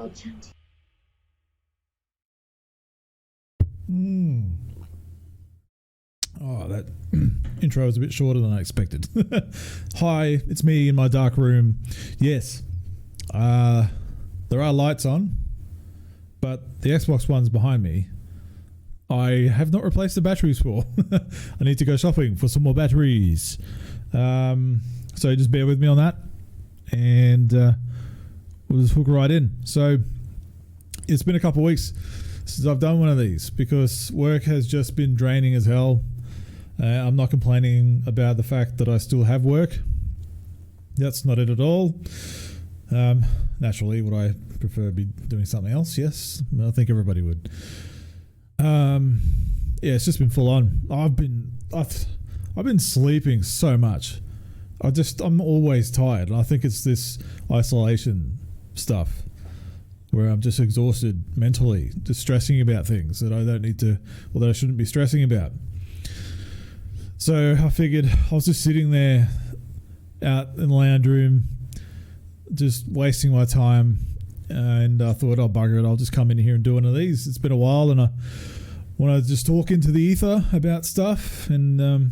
Ramble, Chunty. Oh, that intro was a bit shorter than I expected. Hi, it's me in my dark room. Yes, there are lights on, but the Xbox One's behind me. I have not replaced the batteries for. I need to go shopping for some more batteries. So just bear with me on that, and we'll just hook right in. So it's been a couple of weeks since I've done one of these because work has just been draining as hell. I'm not complaining about the fact that I still have work. That's not it at all. Naturally, would I prefer to be doing something else? Yes, I think everybody would. Yeah, it's just been full on. I've been sleeping so much. I'm always tired. And I think it's this isolation stuff where I'm just exhausted mentally, just stressing about things that I don't need to, or that I shouldn't be stressing about. So I figured I was just sitting there out in the lounge room, just wasting my time, and I thought, oh, bugger it, I'll just come in here and do one of these. It's been a while, and I want to just talk into the ether about stuff, and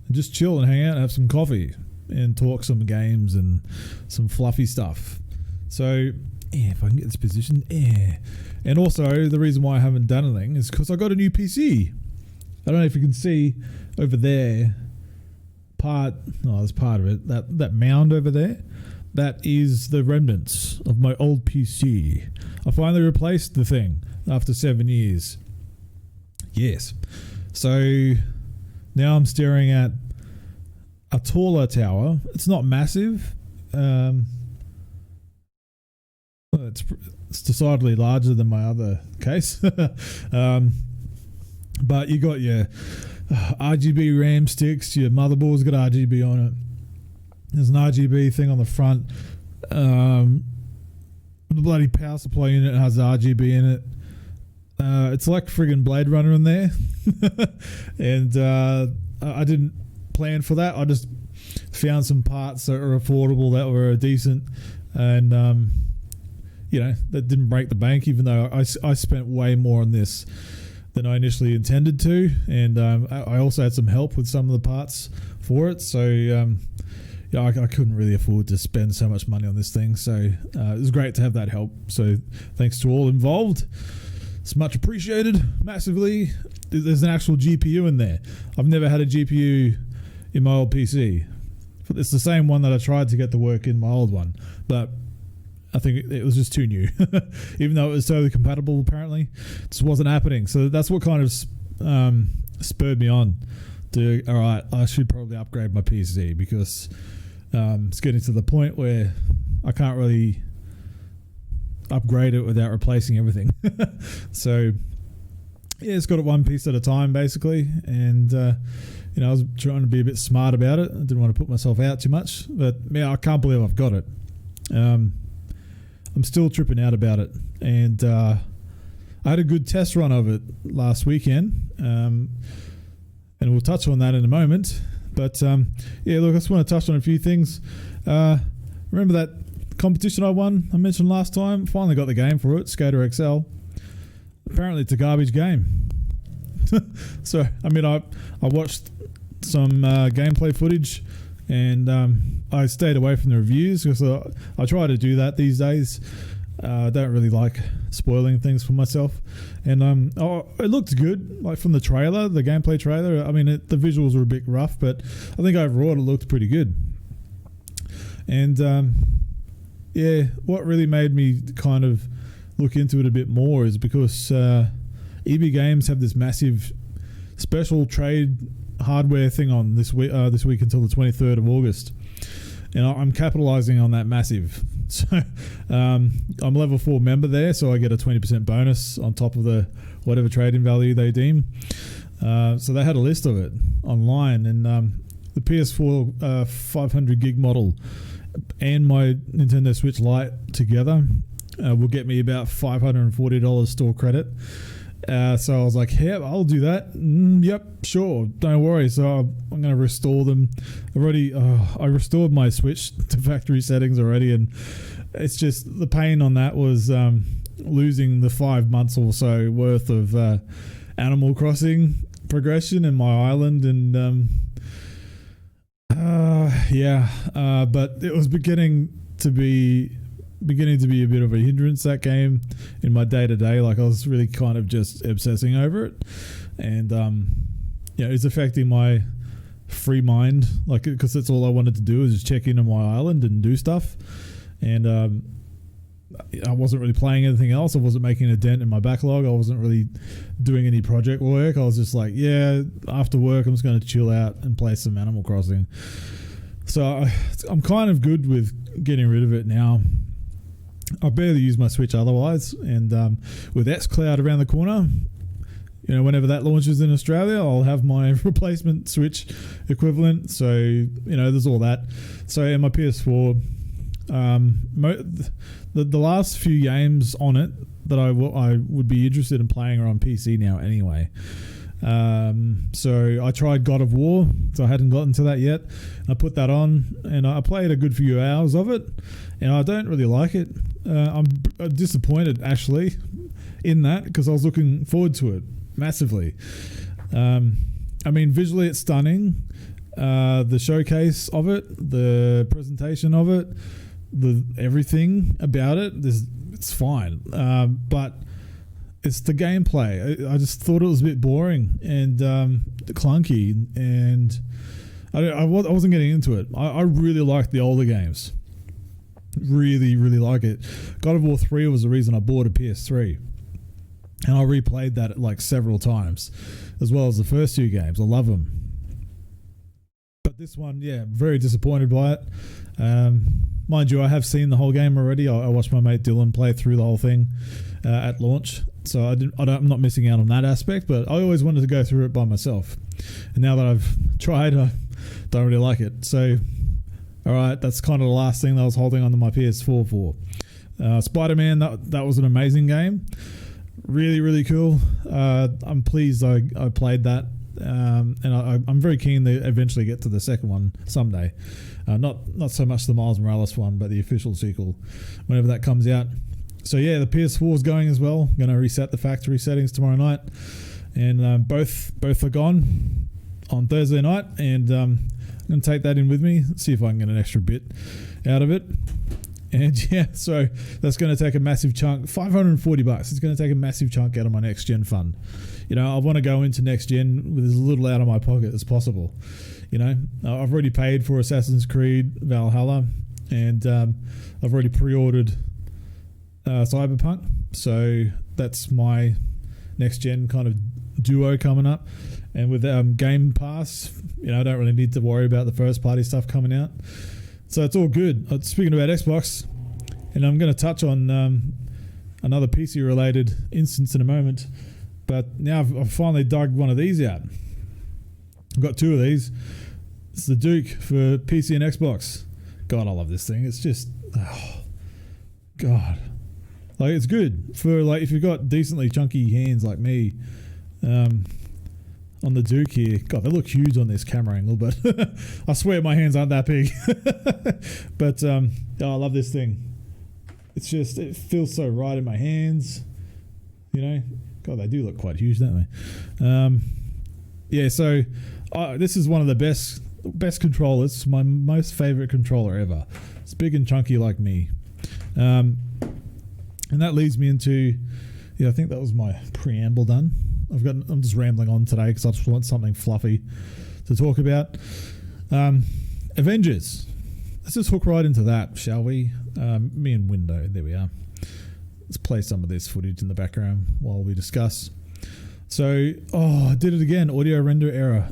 just chill and hang out and have some coffee and talk some games and some fluffy stuff. So yeah, if I can get this position, yeah. And also the reason why I haven't done anything is because I got a new PC. I don't know if you can see over there, there's part of it, that mound over there, that is the remnants of my old PC. I finally replaced the thing after 7 years. Yes. So now I'm staring at a taller tower. It's not massive. It's decidedly larger than my other case. But you got your RGB RAM sticks, your motherboard's got RGB on it. There's an RGB thing on the front. The bloody power supply unit has RGB in it. It's like friggin' Blade Runner in there. And I didn't plan for that. I just found some parts that were affordable, that were decent, and that didn't break the bank, even though I spent way more on this than I initially intended to, and I also had some help with some of the parts for it, so I couldn't really afford to spend so much money on this thing, so it was great to have that help. So thanks to all involved, it's much appreciated, massively. There's an actual GPU in there. I've never had a GPU in my old PC. It's the same one that I tried to get to work in my old one, but I think it was just too new. Even though it was totally compatible, apparently, it just wasn't happening. So that's what kind of spurred me on to, all right, I should probably upgrade my PC, because it's getting to the point where I can't really upgrade it without replacing everything. So yeah, it's got it one piece at a time, basically. And I was trying to be a bit smart about it. I didn't want to put myself out too much, but yeah, I can't believe I've got it. I'm still tripping out about it, and I had a good test run of it last weekend, and we'll touch on that in a moment. But yeah, look, I just want to touch on a few things. Remember that competition I won? I mentioned last time. Finally got the game for it, Skater XL. Apparently, it's a garbage game. So I watched some gameplay footage, and I stayed away from the reviews because I try to do that these days. I don't really like spoiling things for myself. And it looked good, like from the trailer, the gameplay trailer. I mean, the visuals were a bit rough, but I think overall it looked pretty good. And yeah, what really made me kind of look into it a bit more is because EB Games have this massive special trade hardware thing on this week until the 23rd of August, and I'm capitalizing on that massive. So I'm a level 4 member there, so I get a 20% bonus on top of the whatever trading value they deem. So they had a list of it online, and the PS4 500 gig model and my Nintendo Switch Lite together will get me about $540 store credit. So I was like, yeah, I'll do that. Yep, sure, don't worry. So I'm going to restore them. I restored my Switch to factory settings already, and it's just the pain on that was losing the 5 months or so worth of Animal Crossing progression in my island, and but it was beginning to be a bit of a hindrance, that game, in my day-to-day. Like, I was really kind of just obsessing over it, and it's affecting my free mind, like, because that's all I wanted to do, is just check in on my island and do stuff. And I wasn't really playing anything else. I wasn't making a dent in my backlog. I wasn't really doing any project work. I was just like, after work I'm just going to chill out and play some Animal Crossing. So I'm kind of good with getting rid of it now. I barely use my Switch otherwise, and with xCloud around the corner, whenever that launches in Australia, I'll have my replacement Switch equivalent. So there's all that. So in my PS4, the last few games on it that I would be interested in playing are on PC now anyway. So I tried God of War, so I hadn't gotten to that yet. I put that on, and I played a good few hours of it, and I don't really like it. I'm disappointed, actually, in that, because I was looking forward to it massively. Visually it's stunning. The showcase of it, the presentation of it, everything about it, it's fine. But it's the gameplay. I just thought it was a bit boring and clunky, and I wasn't getting into it. I really liked the older games. Really, really like it. God of War 3 was the reason I bought a PS3. And I replayed that like several times, as well as the first two games. I love them. But this one, very disappointed by it. Mind you, I have seen the whole game already. I watched my mate Dylan play through the whole thing at launch. So I'm not missing out on that aspect, but I always wanted to go through it by myself. And now that I've tried, I don't really like it. So, all right, that's kind of the last thing that I was holding onto my PS4 for. Spider-Man, that was an amazing game. Really, really cool. I'm pleased I played that. And I'm very keen to eventually get to the second one someday. Not so much the Miles Morales one, but the official sequel, whenever that comes out. So the PS4 is going as well. I'm going to reset the factory settings tomorrow night, and both are gone on Thursday night, and I'm going to take that in with me, see if I can get an extra bit out of it. And so that's going to take a massive chunk, $540. It's going to take a massive chunk out of my next gen fund. I want to go into next gen with as little out of my pocket as possible. I've already paid for Assassin's Creed Valhalla, and I've already pre-ordered Cyberpunk. So that's my next gen kind of duo coming up. And with Game Pass, I don't really need to worry about the first party stuff coming out. So it's all good. Speaking about Xbox, and I'm going to touch on another PC related instance in a moment, but now I've finally dug one of these out. I've got two of these. It's the Duke for PC and Xbox. God, I love this thing. It's just, God. Like, it's good for, like, if you've got decently chunky hands like me. On the Duke here, God, they look huge on this camera angle, but I swear my hands aren't that big. But I love this thing. It feels so right in my hands. God, they do look quite huge, don't they? So this is one of the best controllers. My most favorite controller ever. It's big and chunky like me. And that leads me into, I think that was my preamble done. I'm just rambling on today because I just want something fluffy to talk about. Avengers. Let's just hook right into that, shall we? Me and Window. There we are. Let's play some of this footage in the background while we discuss. So, I did it again. Audio render error.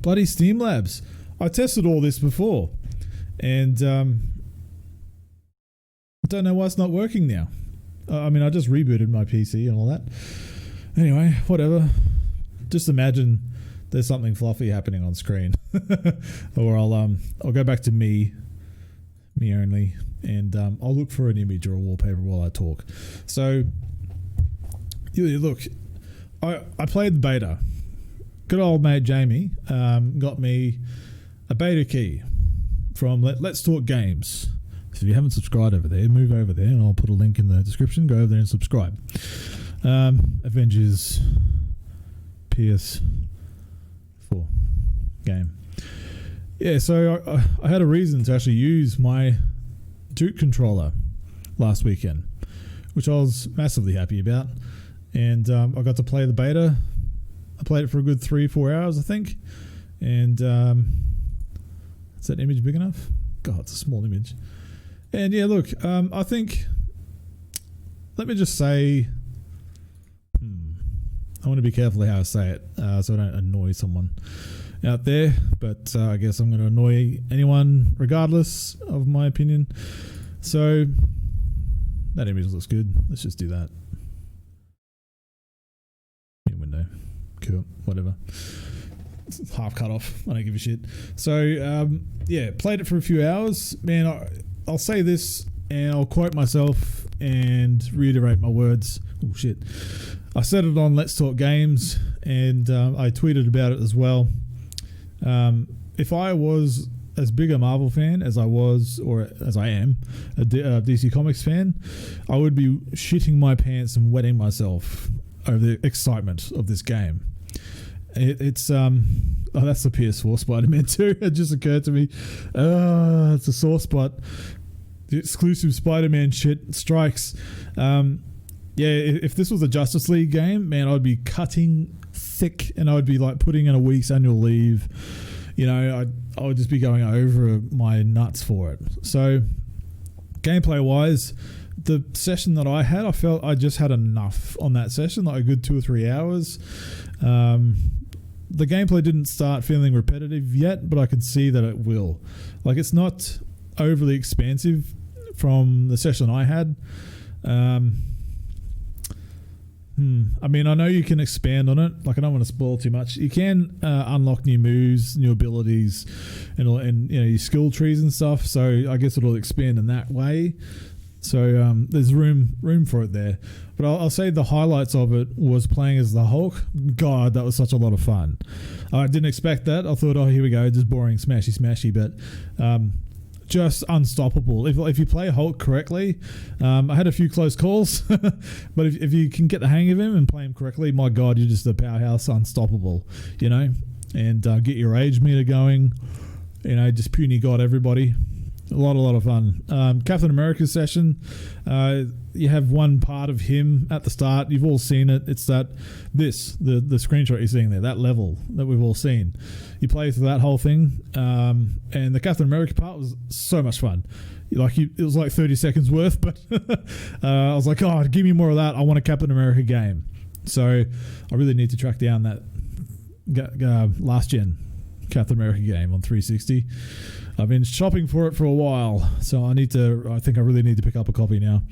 Bloody Steam Labs. I tested all this before, and I don't know why it's not working now. I just rebooted my PC and all that. Anyway, whatever. Just imagine there's something fluffy happening on screen, or I'll go back to me only, and I'll look for an image or a wallpaper while I talk. So, look, I played the beta. Good old mate Jamie got me a beta key from Let's Talk Games. So if you haven't subscribed over there, move over there, and I'll put a link in the description. Go over there and subscribe. Avengers PS4 game. Yeah, so I had a reason to actually use my Duke controller last weekend, which I was massively happy about. And I got to play the beta. I played it for a good 3-4 hours, I think. And is that image big enough? God, it's a small image. And yeah, look, I think, let me just say, I want to be careful how I say it, so I don't annoy someone out there, but I guess I'm going to annoy anyone regardless of my opinion. So that image looks good. Let's just do that. New window. Cool. Whatever. It's half cut off. I don't give a shit. So yeah, played it for a few hours. Man, I'll say this and I'll quote myself and reiterate my words. Oh shit. I said it on Let's Talk Games, and I tweeted about it as well. If I was as big a Marvel fan as I was, or as I am, a DC Comics fan, I would be shitting my pants and wetting myself over the excitement of this game. It's oh, that's the PS4 Spider-Man 2. It just occurred to me. It's a sore spot. The exclusive Spider-Man shit strikes. Yeah, if this was a Justice League game, man, I'd be cutting thick, and I would be like putting in a week's annual leave. You know, I would just be going over my nuts for it. So, gameplay-wise, the session that I had, I felt I just had enough on that session, like a good 2 or 3 hours. The gameplay didn't start feeling repetitive yet, but I can see that it will. Like, it's not overly expansive from the session I had. I mean, I know you can expand on it. Like, I don't want to spoil too much. You can unlock new moves, new abilities, and you know, your skill trees and stuff. So I guess it'll expand in that way. So there's room for it there. But I'll say the highlights of it was playing as the Hulk. God, that was such a lot of fun. I didn't expect that. I thought, oh, here we go, just boring smashy. But just unstoppable. If you play Hulk correctly, I had a few close calls, but if you can get the hang of him and play him correctly, my God, you're just a powerhouse, unstoppable, you know, and get your rage meter going, you know, just puny God everybody. A lot of fun. Captain America session, you have one part of him at the start. You've all seen it. It's the screenshot you're seeing there, that level that we've all seen. You play through that whole thing, and the Captain America part was so much fun. It was like 30 seconds worth, but I was like, oh, give me more of that. I want a Captain America game. So I really need to track down that last gen Captain America game on 360. I've been shopping for it for a while, so I think I really need to pick up a copy now.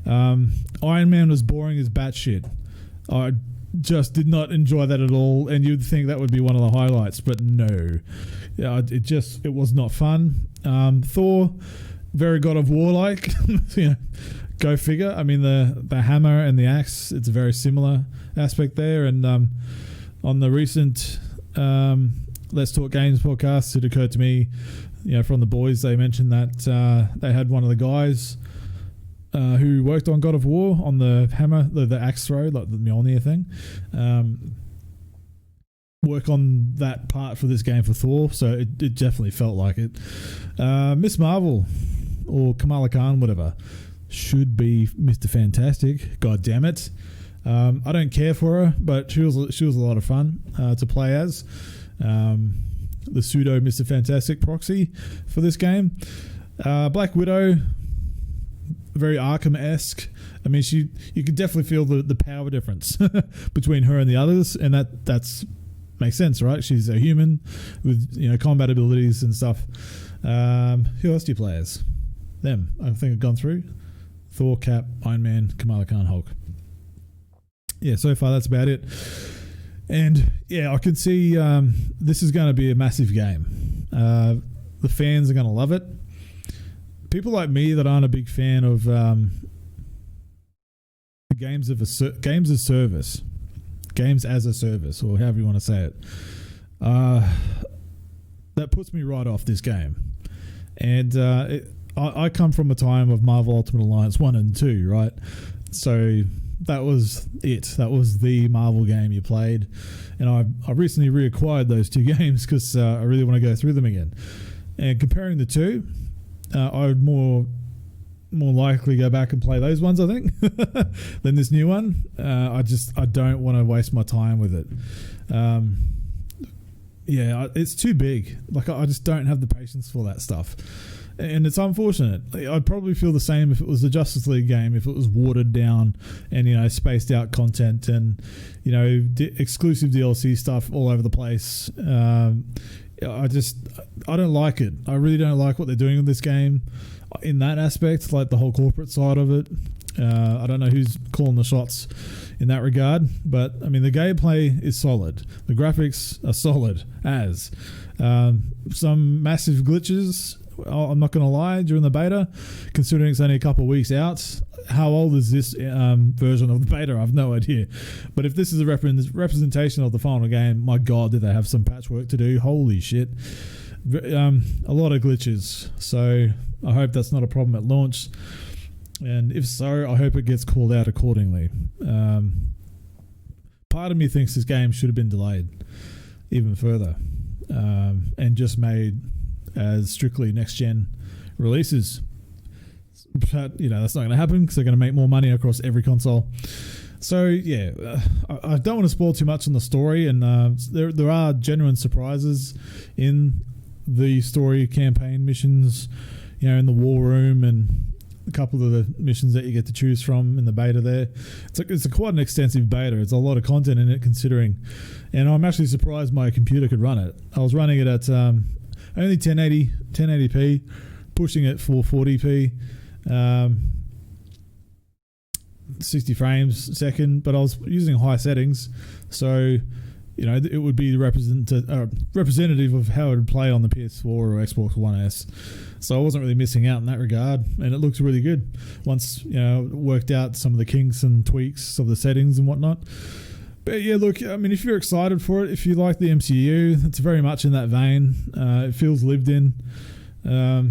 Iron Man was boring as batshit. I just did not enjoy that at all, and you'd think that would be one of the highlights, but no. It was not fun. Thor, very God of War like. You know, go figure. I mean, the hammer and the axe, it's a very similar aspect there, and on the recent Let's Talk Games podcast, it occurred to me, you know, from the boys, they mentioned that they had one of the guys who worked on God of War on the hammer, the axe throw, like the Mjolnir thing, work on that part for this game for Thor, so it definitely felt like it. Miss Marvel, or Kamala Khan, whatever, should be Mr. Fantastic. God damn it. I don't care for her, but she was a lot of fun to play as. The pseudo Mr. Fantastic proxy for this game. Black Widow, very Arkham-esque. I mean, you could definitely feel the power difference between her and the others, and that's makes sense, right? She's a human with, you know, combat abilities and stuff. Who else do you play as? Them. I think I've gone through Thor, Cap, Iron Man, Kamala Khan, Hulk. Yeah, so far that's about it. And yeah, I can see this is going to be a massive game. The fans are going to love it. People like me that aren't a big fan of the games as a service, or however you want to say it, that puts me right off this game. And I come from a time of Marvel Ultimate Alliance 1 and 2, right? So that was it. That was the Marvel game you played. And I recently reacquired those two games because I really want to go through them again. And comparing the two, I would more likely go back and play those ones, I think, than this new one. I don't want to waste my time with it. It's too big. Like, I just don't have the patience for that stuff. And it's unfortunate. I'd probably feel the same if it was a Justice League game, if it was watered down and, spaced out content and, exclusive DLC stuff all over the place. I don't like it. I really don't like what they're doing with this game in that aspect, like the whole corporate side of it. I don't know who's calling the shots in that regard, but I mean, the gameplay is solid. The graphics are solid as some massive glitches. I'm not going to lie, during the beta, considering it's only a couple of weeks out. How old is this version of the beta? I have no idea. But if this is a representation of the final game, my God, did they have some patchwork to do? Holy shit. A lot of glitches. So I hope that's not a problem at launch. And if so, I hope it gets called out accordingly. Part of me thinks this game should have been delayed even further and just made as strictly next-gen releases. But, that's not going to happen because they're going to make more money across every console. So, I don't want to spoil too much on the story, and there are genuine surprises in the story campaign missions, in the war room and a couple of the missions that you get to choose from in the beta there. It's quite an extensive beta. It's a lot of content in it considering. And I'm actually surprised my computer could run it. I was running it at only 1080p, pushing it 440p, 60 frames a second, but I was using high settings. So, it would be representative of how it would play on the PS4 or Xbox One S. So I wasn't really missing out in that regard, and it looks really good once worked out some of the kinks and tweaks of the settings and whatnot. But yeah, look, I mean, if you're excited for it, if you like the MCU, it's very much in that vein. It feels lived in. I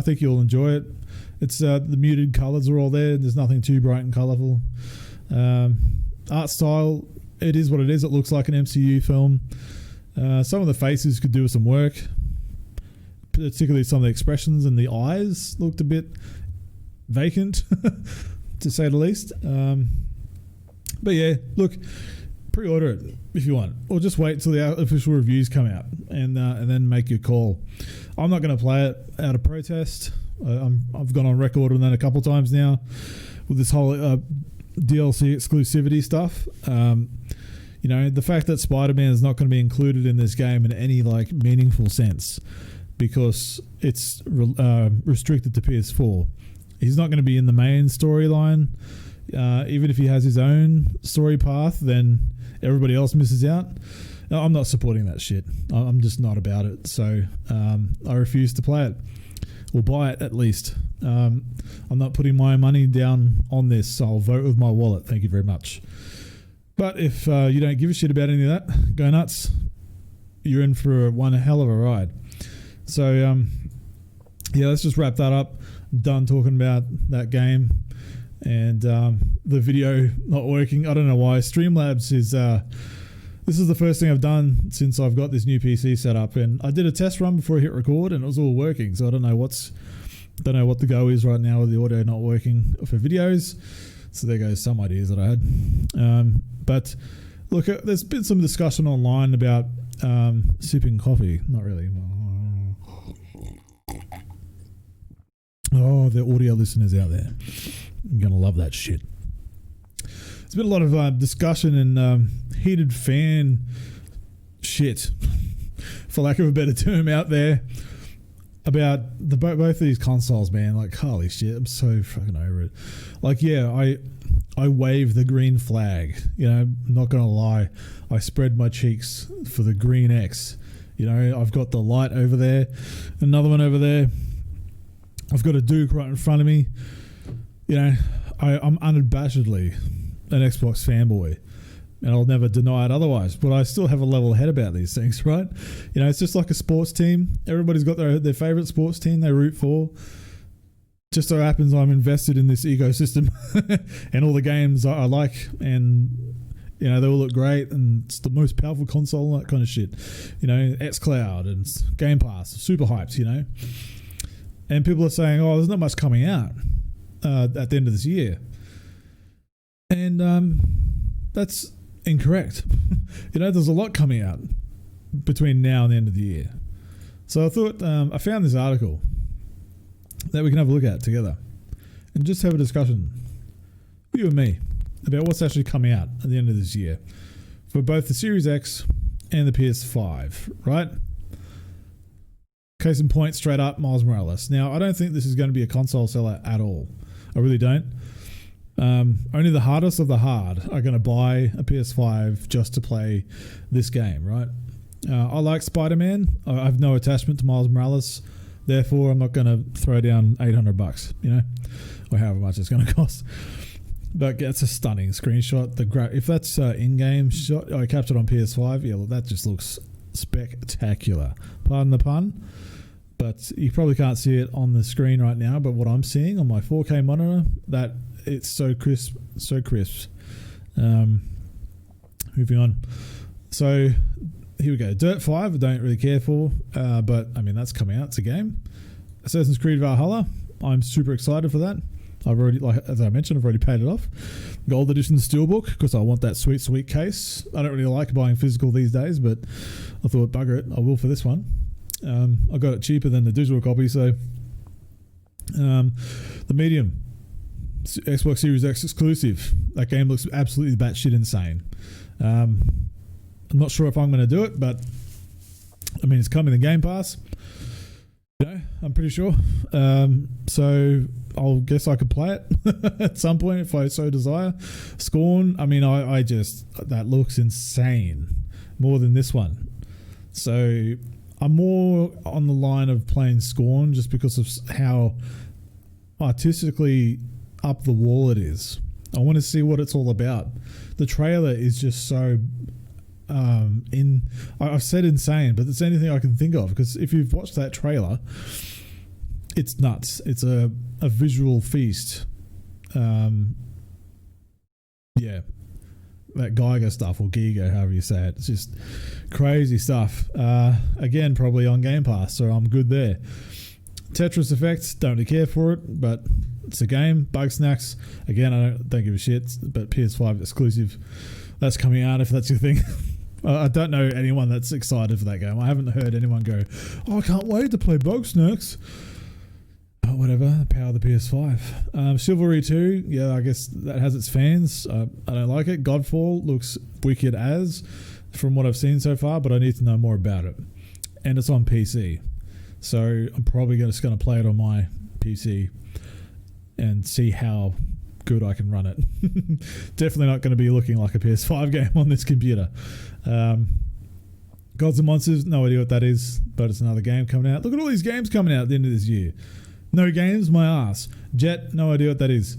think you'll enjoy it. It's the muted colours are all there. There's nothing too bright and colourful. Art style, it is what it is. It looks like an MCU film. Some of the faces could do with some work. Particularly some of the expressions and the eyes looked a bit vacant, to say the least. But yeah, look, pre-order it if you want, or just wait till the official reviews come out and then make your call. I'm not going to play it out of protest. I've gone on record on that a couple of times now with this whole DLC exclusivity stuff. The fact that Spider-Man is not going to be included in this game in any meaningful sense because it's restricted to PS4. He's not going to be in the main storyline. Even if he has his own story path, then everybody else misses out. I'm not supporting that shit. I'm just not about it. So I refuse to play it or buy it at least. I'm not putting my money down on this. So I'll vote with my wallet. Thank you very much. But if you don't give a shit about any of that, go nuts. You're in for one hell of a ride. So let's just wrap that up. I'm done talking about that game. And the video not working. I don't know why. Streamlabs is this is the first thing I've done since I've got this new PC set up, and I did a test run before I hit record, and it was all working. So I don't know what the go is right now with the audio not working for videos. So there goes some ideas that I had. But look, there's been some discussion online about sipping coffee. Not really. Oh, the audio listeners out there. You're going to love that shit. There's been a lot of discussion and heated fan shit, for lack of a better term, out there about both of these consoles, man. Like, holy shit, I'm so fucking over it. Like, yeah, I wave the green flag. I'm not going to lie. I spread my cheeks for the green X. I've got the light over there, another one over there. I've got a Duke right in front of me. I'm unabashedly an Xbox fanboy. and I'll never deny it otherwise. But I still have a level head about these things, right? You know, it's just like a sports team. Everybody's got their favorite sports team they root for. Just so happens I'm invested in this ecosystem and all the games I like, and you know, they all look great, and it's the most powerful console and that kind of shit. You know, xCloud and Game Pass, super hyped, you know. And people are saying, oh, there's not much coming out at the end of this year. And that's incorrect. You know, there's a lot coming out between now and the end of the year. So I thought, I found this article that we can have a look at together and just have a discussion, you and me, about what's actually coming out at the end of this year for both the Series X and the PS5, right? Case in point, straight up, Miles Morales. Now, I don't think this is going to be a console seller at all. I really don't. Only the hardest of the hard are going to buy a PS5 just to play this game, right? I like Spider-Man. I have no attachment to Miles Morales. Therefore, I'm not going to throw down $800, you know, or however much it's going to cost. But it's a stunning screenshot. If that's in-game shot I captured on PS5, yeah, that just looks spectacular. Pardon the pun. But you probably can't see it on the screen right now. But what I'm seeing on my 4K monitor, that it's so crisp, so crisp. Moving on. So here we go. Dirt 5, I don't really care for. But, I mean, that's coming out. It's a game. Assassin's Creed Valhalla, I'm super excited for that. I've already, like as I mentioned, I've already paid it off. Gold edition steelbook, because I want that sweet, sweet case. I don't really like buying physical these days, but I thought, bugger it, I will for this one. I got it cheaper than the digital copy, so the medium Xbox Series X exclusive. That game looks absolutely batshit insane. I'm not sure if I'm going to do it, but I mean, it's coming in Game Pass. You know, I'm pretty sure. So I'll guess I could play it at some point if I so desire. Scorn, I mean, I just, that looks insane. More than this one. So I'm more on the line of playing Scorn just because of how artistically up the wall it is. I want to see what it's all about. The trailer is just so I've said insane, but it's anything I can think of, because if you've watched that trailer, it's nuts. It's a visual feast. Yeah, that Geiger stuff, or Giga, however you say it. It's just crazy stuff. Again, probably on Game Pass, so I'm good there. Tetris Effect, don't really care for it, but it's a game. Bug Snacks, again, I don't give a shit, but PS5 exclusive. That's coming out if that's your thing. I don't know anyone that's excited for that game. I haven't heard anyone go, oh, I can't wait to play Bug Snacks. Oh, whatever, power of the PS5. Chivalry 2, yeah, I guess that has its fans. I don't like it. Godfall looks wicked as, from what I've seen so far, but I need to know more about it. And it's on PC. So I'm probably just going to play it on my PC and see how good I can run it. Definitely not going to be looking like a PS5 game on this computer. Gods and Monsters, no idea what that is, but it's another game coming out. Look at all these games coming out at the end of this year. No games, my ass. Jet, no idea what that is.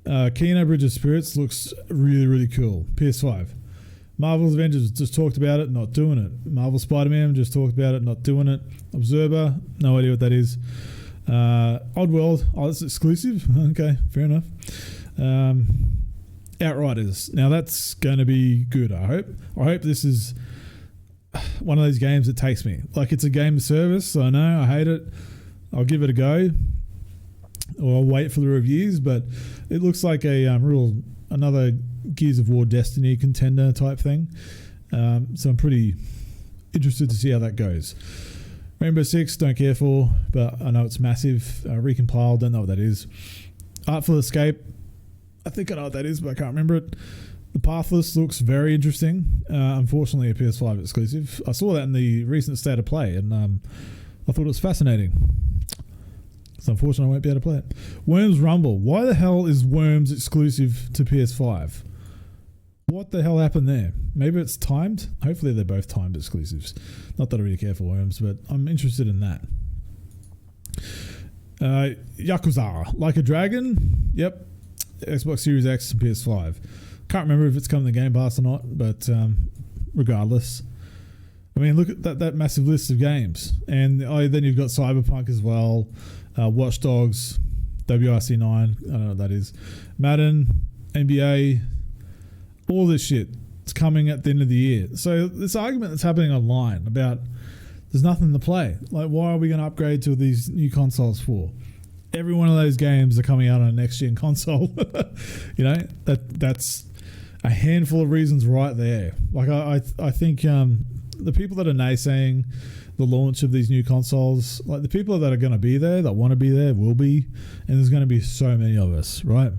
Kino Bridge of Spirits looks really, really cool. PS5. Marvel's Avengers, just talked about it, not doing it. Marvel Spider-Man, just talked about it, not doing it. Observer, no idea what that is. Oddworld, oh, it's exclusive? Okay, fair enough. Outriders, now that's going to be good, I hope. I hope this is one of those games that takes me. Like, it's a game of service, I know, I hate it. I'll give it a go, or I'll wait for the reviews, but it looks like a another Gears of War Destiny contender type thing. So I'm pretty interested to see how that goes. Rainbow Six, don't care for, but I know it's massive. Recompiled, don't know what that is. Artful Escape, I think I know what that is, but I can't remember it. The Pathless looks very interesting. Unfortunately, a PS5 exclusive. I saw that in the recent State of Play, and I thought it was fascinating. So unfortunately, I won't be able to play it. Worms Rumble. Why the hell is Worms exclusive to PS5? What the hell happened there? Maybe it's timed? Hopefully they're both timed exclusives. Not that I really care for Worms, but I'm interested in that. Yakuza. Like a Dragon? Yep. Xbox Series X and PS5. Can't remember if it's coming to Game Pass or not, but regardless, I mean, look at that massive list of games, and then you've got Cyberpunk as well, Watch Dogs, WRC9, I don't know what that is, Madden, NBA, all this shit. It's coming at the end of the year. So this argument that's happening online about there's nothing to play. Like, why are we going to upgrade to these new consoles for? Every one of those games are coming out on a next-gen console. You know, that's a handful of reasons right there. Like, I think the people that are naysaying the launch of these new consoles, like the people that are going to be there, that want to be there, will be, and there's going to be so many of us, right?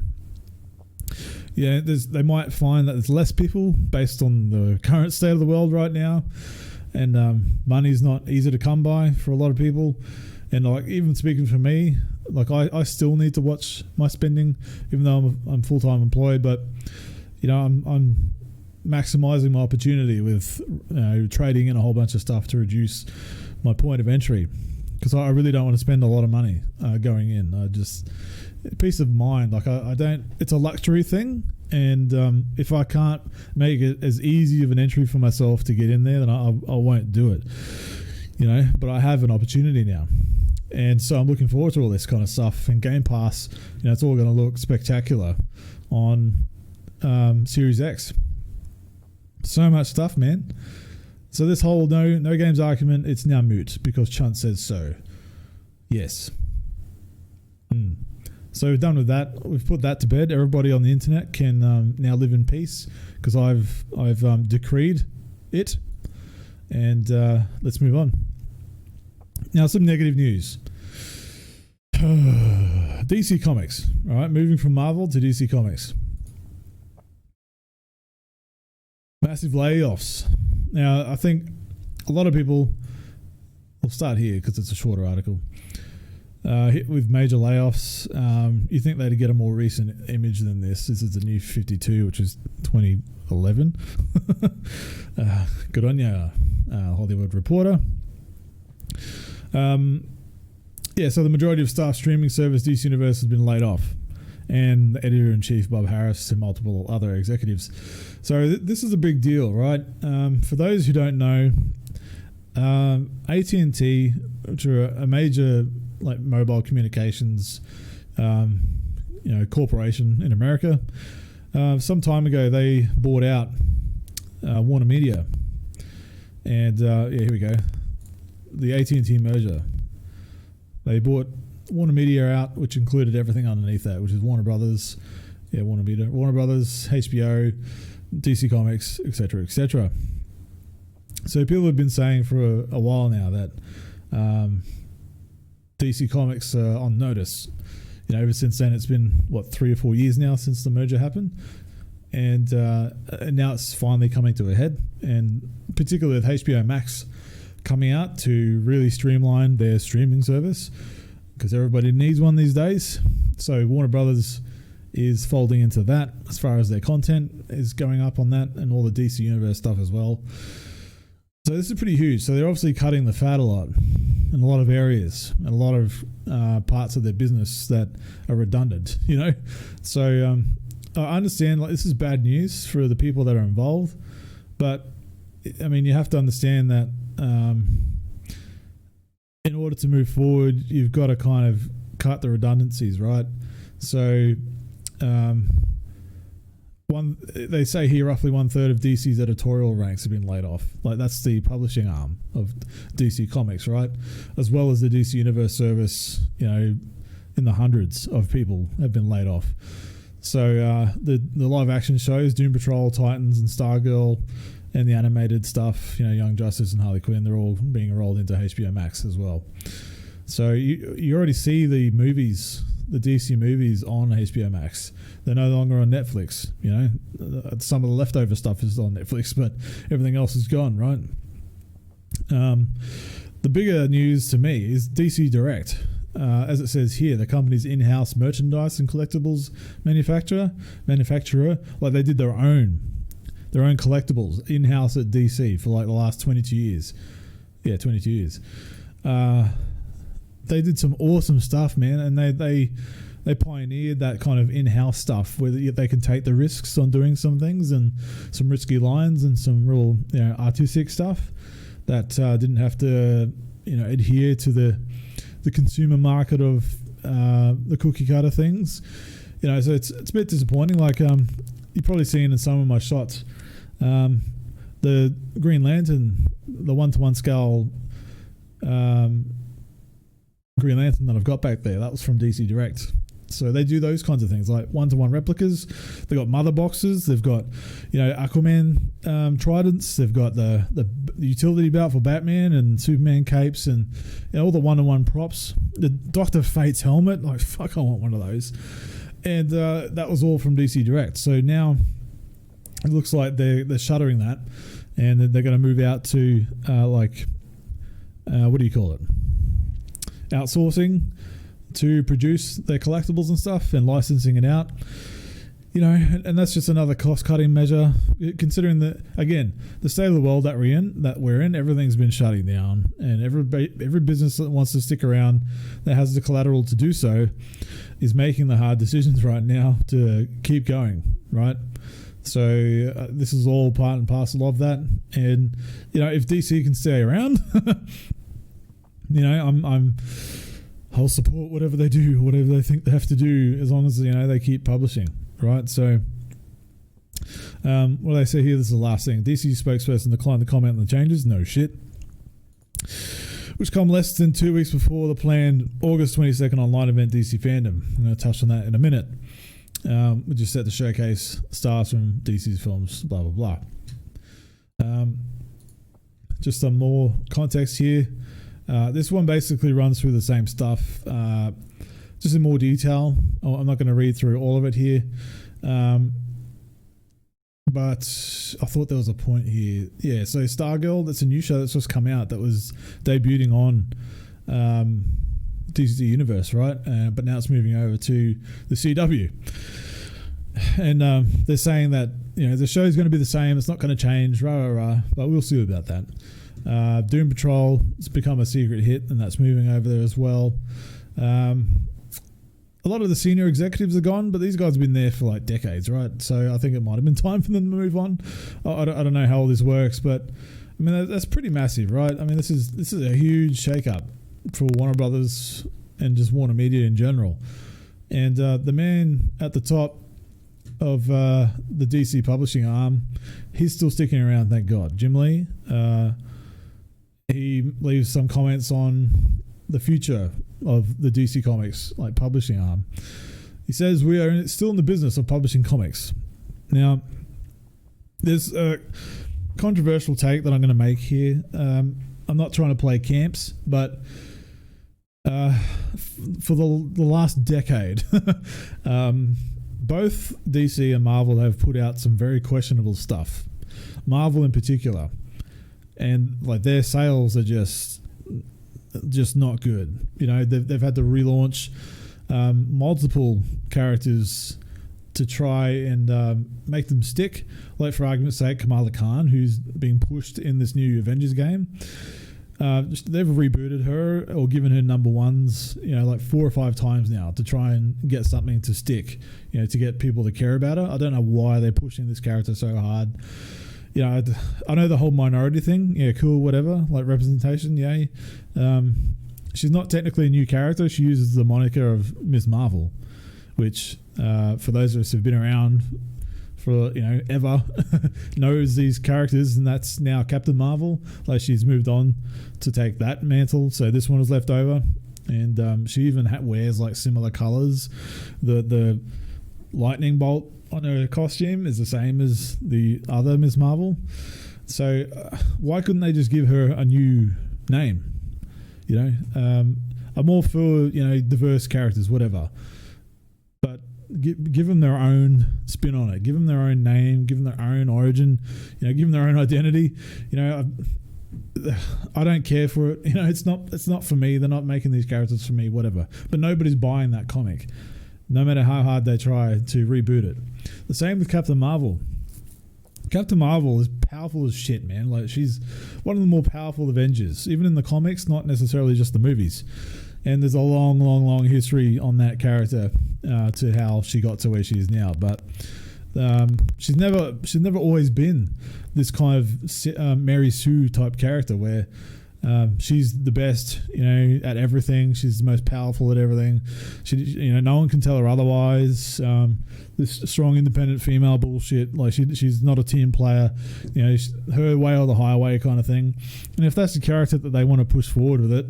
Yeah, they might find that there's less people based on the current state of the world right now, and money's not easy to come by for a lot of people. And like, even speaking for me, like I still need to watch my spending, even though I'm full-time employed. But you know, I'm maximizing my opportunity with trading in a whole bunch of stuff to reduce my point of entry, because I really don't want to spend a lot of money going in. I just, peace of mind. Like I don't. It's a luxury thing, and if I can't make it as easy of an entry for myself to get in there, then I won't do it. You know, but I have an opportunity now. And so I'm looking forward to all this kind of stuff. And Game Pass, you know, it's all going to look spectacular on Series X. So much stuff, man. So this whole no games argument, it's now moot because Chunt says so. Yes. So we're done with that. We've put that to bed. Everybody on the internet can now live in peace because I've decreed it. And let's move on. Now, some negative news. DC Comics, all right? Moving from Marvel to DC Comics. Massive layoffs. Now, I think a lot of people, we'll start here because it's a shorter article. Hit with major layoffs. You think they'd get a more recent image than this. This is the new 52, which is 2011. Good on ya, Hollywood Reporter. So the majority of staff streaming service DC Universe has been laid off, and the editor-in-chief Bob Harris and multiple other executives. So this is a big deal, right? For those who don't know, AT&T, which are a major like mobile communications corporation in America, some time ago they bought out Warner Media, and here we go. The AT&T merger. They bought Warner Media out, which included everything underneath that, which is Warner Brothers, Warner Brothers, HBO, DC Comics, etc., etc. So people have been saying for a while now that DC Comics are on notice. You know, ever since then, it's been 3 or 4 years now since the merger happened, and now it's finally coming to a head. And particularly with HBO Max coming out to really streamline their streaming service, because everybody needs one these days. So Warner Brothers is folding into that as far as their content is going up on that, and all the DC Universe stuff as well. So this is pretty huge. So they're obviously cutting the fat a lot in a lot of areas and a lot of parts of their business that are redundant, you know. So I understand this is bad news for the people that are involved, but I mean, you have to understand that in order to move forward, you've got to kind of cut the redundancies, right? So they say here roughly 1/3 of DC's editorial ranks have been laid off. Like, that's the publishing arm of DC Comics, right? As well as the DC Universe service, you know, in the hundreds of people have been laid off. So the live action shows, Doom Patrol, Titans, and Stargirl, and the animated stuff, you know, Young Justice and Harley Quinn, they're all being rolled into HBO Max as well. So you already see the movies, the DC movies on HBO Max. They're no longer on Netflix, you know. Some of the leftover stuff is on Netflix, but everything else is gone, right? The bigger news to me is DC Direct. As it says here, the company's in-house merchandise and collectibles manufacturer, like they did their own collectibles in-house at DC for like the last 22 years. Yeah, 22 years. They did some awesome stuff, man, and they they pioneered that kind of in-house stuff where they can take the risks on doing some things and some risky lines and some real, artistic stuff that didn't have to, adhere to the consumer market of the cookie cutter things. So it's a bit disappointing. Like you've probably seen in some of my shots, the Green Lantern, the 1-to-1 scale Green Lantern that I've got back there, that was from DC Direct. So they do those kinds of things, like 1-to-1 replicas. They've got mother boxes. They've got, Aquaman tridents. They've got the utility belt for Batman and Superman capes and all the 1-to-1 props. The Dr. Fate's helmet, like, fuck, I want one of those. And that was all from DC Direct. So now it looks like they're shuttering that, and they're going to move out to what do you call it? Outsourcing to produce their collectibles and stuff and licensing it out. And that's just another cost-cutting measure. Considering that, again, the state of the world that we're in, everything's been shutting down, and every business that wants to stick around, that has the collateral to do so, is making the hard decisions right now to keep going. Right. So this is all part and parcel of that. And if DC can stay around, I'll support whatever they do, whatever they think they have to do, as long as they keep publishing, right? So, what do they say here? This is the last thing. DC spokesperson declined to comment on the changes. No shit. Which come less than 2 weeks before the planned August 22nd online event, DC FanDome. I'm going to touch on that in a minute. Which is set to showcase stars from DC's films, blah blah blah. Just some more context here. This one basically runs through the same stuff, just in more detail. I'm not going to read through all of it here, but I thought there was a point here. Yeah, so Stargirl, that's a new show that's just come out that was debuting on DC Universe, right? But now it's moving over to the CW. And they're saying that the show is going to be the same, it's not going to change, but we'll see about that. Doom Patrol, it's become a secret hit, and that's moving over there as well. A lot of the senior executives are gone, but these guys have been there for like decades, right? So I think it might have been time for them to move on. I don't know how all this works, but I mean that's pretty massive, right? I mean this is a huge shake-up for Warner Brothers and just Warner Media in general. And the man at the top of the DC publishing arm, he's still sticking around, thank God. Jim Lee. He leaves some comments on the future of the DC Comics publishing arm. He says, "We are still in the business of publishing comics." Now, there's a controversial take that I'm going to make here. I'm not trying to play camps, but for the last decade, both DC and Marvel have put out some very questionable stuff. Marvel in particular. And their sales are just not good. They've had to relaunch multiple characters to try and make them stick. Like for argument's sake, Kamala Khan, who's being pushed in this new Avengers game. They've rebooted her or given her number ones, 4 or 5 times now to try and get something to stick, to get people to care about her. I don't know why they're pushing this character so hard. I know the whole minority thing. Yeah, cool, whatever. Representation, yay. She's not technically a new character. She uses the moniker of Ms. Marvel, which for those of us who've been around for ever knows these characters, and that's now Captain Marvel. She's moved on to take that mantle, so this one was left over, and she even wears similar colors. The lightning bolt on her costume is the same as the other Ms. Marvel. So why couldn't they just give her a new name? I'm all for diverse characters, whatever, but give them their own spin on it. Give them their own name. Give them their own origin. Give them their own identity. I don't care for it. It's not for me. They're not making these characters for me. Whatever. But nobody's buying that comic, no matter how hard they try to reboot it. The same with Captain Marvel. Captain Marvel is powerful as shit, man. She's one of the more powerful Avengers, even in the comics, not necessarily just the movies. And there's a long history on that character to how she got to where she is now. But she's never always been this kind of Mary Sue type character where she's the best, at everything. She's the most powerful at everything. She, no one can tell her otherwise. This strong, independent female bullshit. Like she's not a team player. Her way or the highway kind of thing. And if that's the character that they want to push forward with it,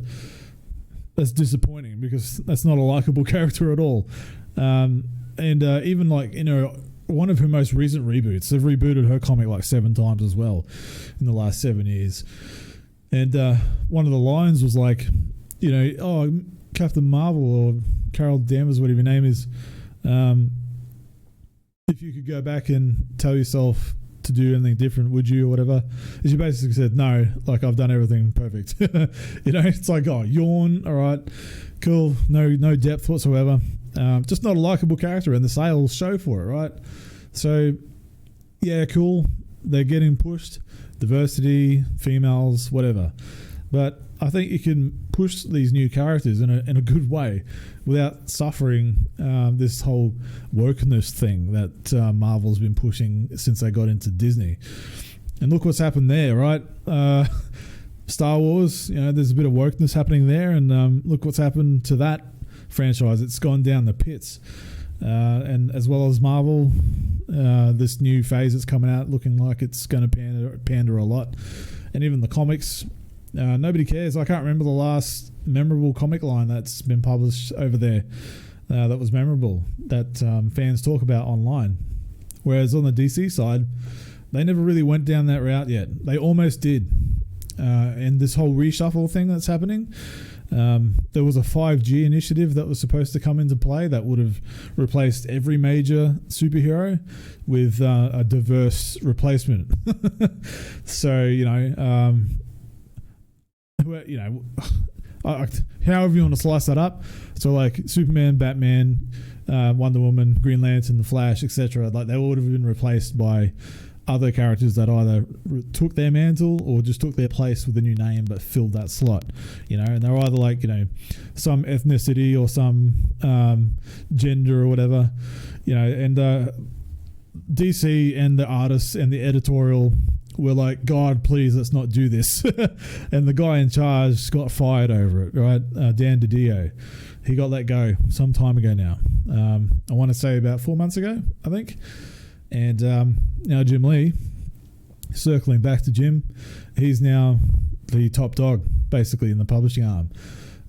that's disappointing because that's not a likable character at all. Even like one of her most recent reboots, they've rebooted her comic like 7 times as well in the last 7 years. And one of the lines was like, Captain Marvel or Carol Danvers, whatever your name is, if you could go back and tell yourself to do anything different, would you, or whatever? And she basically said, no, like I've done everything perfect. It's like, oh, yawn, all right, cool, no depth whatsoever. Just not a likable character, and the sales show for it, right? So, yeah, cool. They're getting pushed. Diversity, females, whatever. But I think you can push these new characters in a good way without suffering this whole wokeness thing that Marvel's been pushing since they got into Disney. And look what's happened there, right? Star Wars, there's a bit of wokeness happening there, and look what's happened to that franchise. It's gone down the pits. And as well as Marvel, this new phase that's coming out looking like it's going to pander a lot. And even the comics, nobody cares. I can't remember the last memorable comic line that's been published over there that was memorable, that fans talk about online. Whereas on the DC side, they never really went down that route yet. They almost did. And this whole reshuffle thing that's happening, there was a 5G initiative that was supposed to come into play that would have replaced every major superhero with a diverse replacement. So, however you want to slice that up. So like Superman, Batman, Wonder Woman, Green Lantern, The Flash, etc. Like they would have been replaced by other characters that either took their mantle or just took their place with a new name but filled that slot, and they're either like, some ethnicity or some gender or whatever, and DC and the artists and the editorial were like, God, please, let's not do this. And the guy in charge got fired over it, right? Dan DiDio. He got let go some time ago now. I want to say about 4 months ago, I think. And now Jim Lee, circling back to Jim, he's now the top dog, basically, in the publishing arm.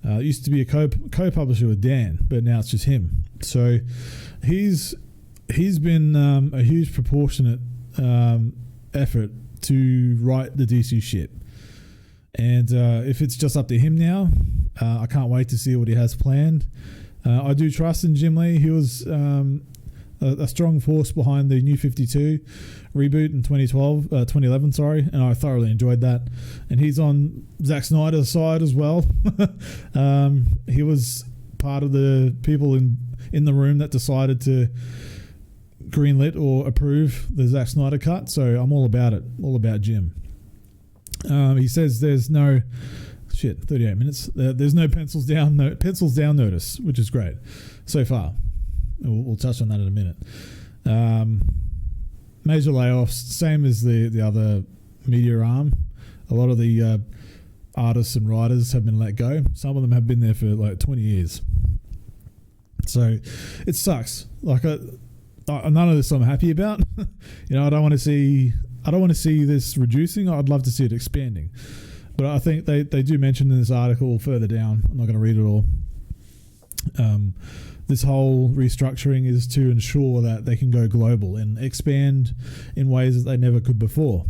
Used to be a co-publisher with Dan, but now it's just him. So he's been a huge proportionate effort to write the DC shit. And if it's just up to him now, I can't wait to see what he has planned. I do trust in Jim Lee. He was a strong force behind the New 52 reboot in 2011, and I thoroughly enjoyed that. And he's on Zack Snyder's side as well. He was part of the people in the room that decided to greenlit or approve the Zack Snyder cut, so I'm all about it, all about Jim. He says there's no 38 minutes. There's no pencils down notice, which is great so far. We'll touch on that in a minute. Major layoffs, same as the other media arm. A lot of the artists and writers have been let go. Some of them have been there for like 20 years. So it sucks. Like none of this I'm happy about. I don't want to see this reducing. I'd love to see it expanding. But I think they do mention in this article further down, I'm not going to read it all, this whole restructuring is to ensure that they can go global and expand in ways that they never could before.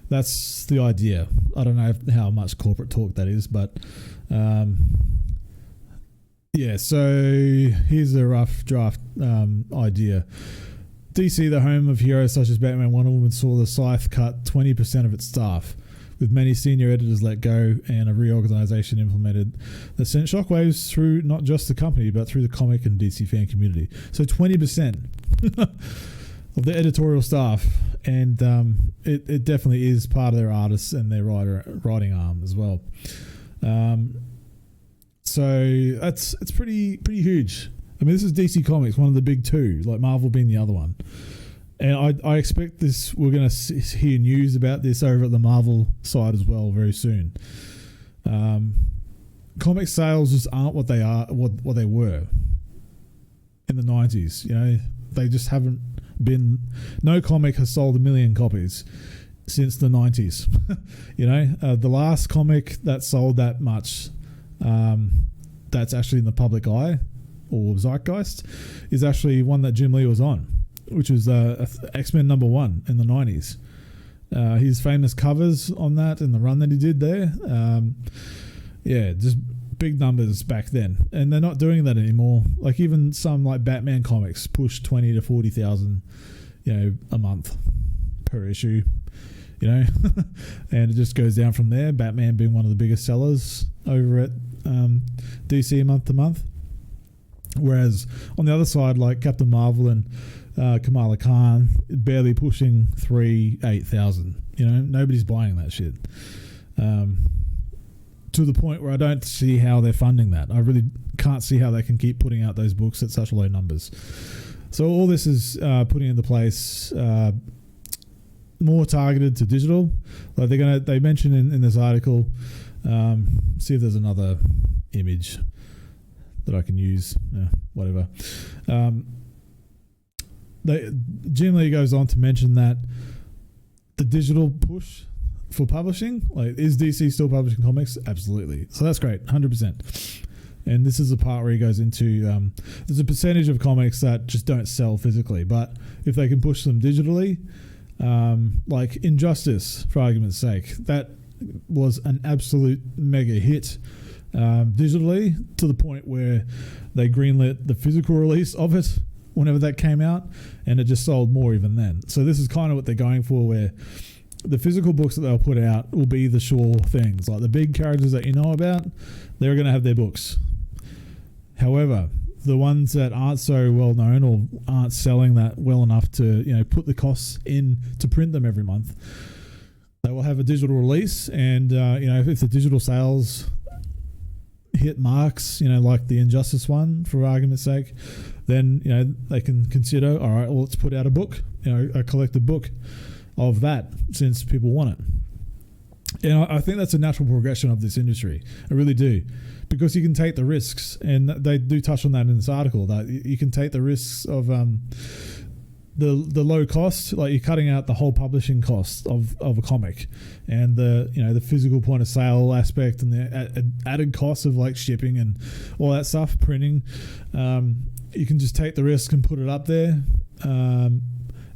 That's the idea. I don't know how much corporate talk that is, but yeah, so here's a rough draft idea. DC, the home of heroes such as Batman, Wonder Woman, saw the Scythe cut 20% of its staff, with many senior editors let go and a reorganization implemented that sent shockwaves through not just the company, but through the comic and DC fan community. So 20% of the editorial staff, and it definitely is part of their artists and their writing arm as well. So it's pretty huge. I mean, this is DC Comics, one of the big two, like Marvel being the other one. And I expect this. We're going to hear news about this over at the Marvel side as well very soon. Comic sales just aren't what they are, what they were in the 90s. You know, they just haven't been. No comic has sold 1 million copies since the 90s. You know, the last comic that sold that much, that's actually in the public eye or zeitgeist, is actually one that Jim Lee was on, which was X-Men #1 in the 90s. His famous covers on that and the run that he did there, just big numbers back then, and they're not doing that anymore. Like even some like Batman comics push 20 to 40,000, a month per issue, and it just goes down from there. Batman being one of the biggest sellers over at DC month to month, whereas on the other side, like Captain Marvel and Kamala Khan, barely pushing 8,000. Nobody's buying that shit. To the point where I don't see how they're funding that. I really can't see how they can keep putting out those books at such low numbers. So all this is putting into place more targeted to digital. Like they mentioned in this article. See if there's another image that I can use. Whatever. Jim Lee goes on to mention that the digital push for publishing, like, is DC still publishing comics? Absolutely. So that's great, 100%. And this is the part where he goes into there's a percentage of comics that just don't sell physically, but if they can push them digitally, like Injustice, for argument's sake, that was an absolute mega hit digitally, to the point where they greenlit the physical release of it whenever that came out, and it just sold more even then. So this is kind of what they're going for, where the physical books that they'll put out will be the sure things. Like the big characters that you know about, they're going to have their books. However, the ones that aren't so well known or aren't selling that well enough to put the costs in to print them every month, they will have a digital release. And if the digital sales hit marks, like the Injustice one, for argument's sake, then they can consider, all right, well, let's put out a book, a collected book of that, since people want it. And I think that's a natural progression of this industry. I really do, because you can take the risks, and they do touch on that in this article, that you can take the risks of the low cost, like you're cutting out the whole publishing cost of a comic, and the physical point of sale aspect, and the added costs of like shipping and all that stuff, printing. You can just take the risk and put it up there.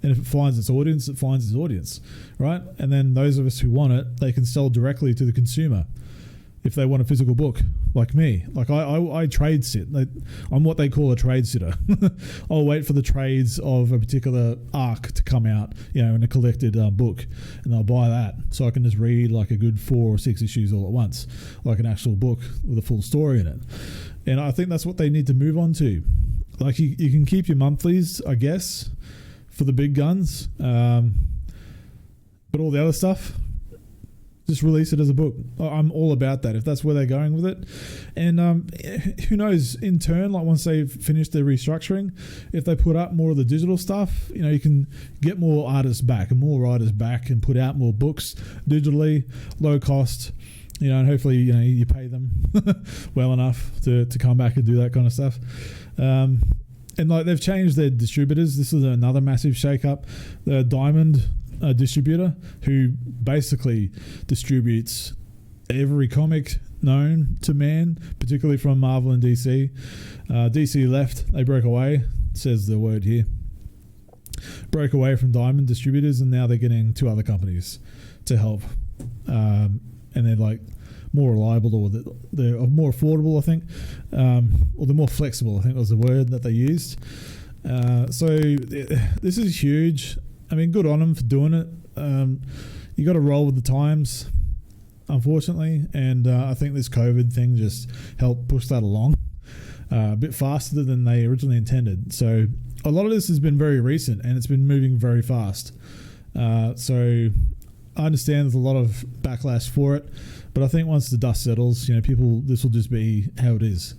And if it finds its audience, it finds its audience, right? And then those of us who want it, they can sell directly to the consumer if they want a physical book, like me. Like I trade sit. I'm what they call a trade sitter. I'll wait for the trades of a particular arc to come out, in a collected book, and I'll buy that so I can just read like a good 4 or 6 issues all at once, like an actual book with a full story in it. And I think that's what they need to move on to. Like you can keep your monthlies, I guess, for the big guns, but all the other stuff, just release it as a book. I'm all about that if that's where they're going with it. And who knows, in turn, like once they've finished their restructuring, if they put up more of the digital stuff, you can get more artists back and more writers back and put out more books digitally, low cost, and hopefully you pay them well enough to come back and do that kind of stuff. And like they've changed their distributors. This is another massive shake-up. The Diamond distributor, who basically distributes every comic known to man, particularly from Marvel and DC. DC left. They broke away. Says the word here. Broke away from Diamond distributors, and now they're getting 2 other companies to help. And they're like more reliable, or they're more affordable, I think, or they're more flexible, I think was the word that they used. So this is huge. I mean, good on them for doing it. You got to roll with the times, unfortunately, and I think this COVID thing just helped push that along a bit faster than they originally intended. So a lot of this has been very recent, and it's been moving very fast. So I understand there's a lot of backlash for it, but I think once the dust settles, this will just be how it is,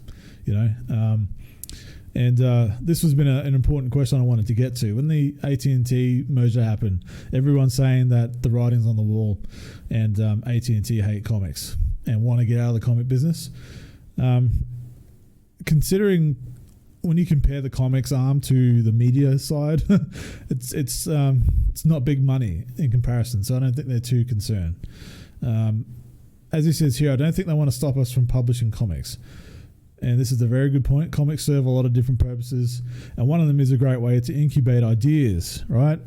And this has been an important question I wanted to get to. When the AT&T merger happened, everyone's saying that the writing's on the wall, and AT&T hate comics and want to get out of the comic business. Considering when you compare the comics arm to the media side, it's not big money in comparison. So I don't think they're too concerned. As he says here, I don't think they want to stop us from publishing comics. And this is a very good point. Comics serve a lot of different purposes, and one of them is a great way to incubate ideas, right?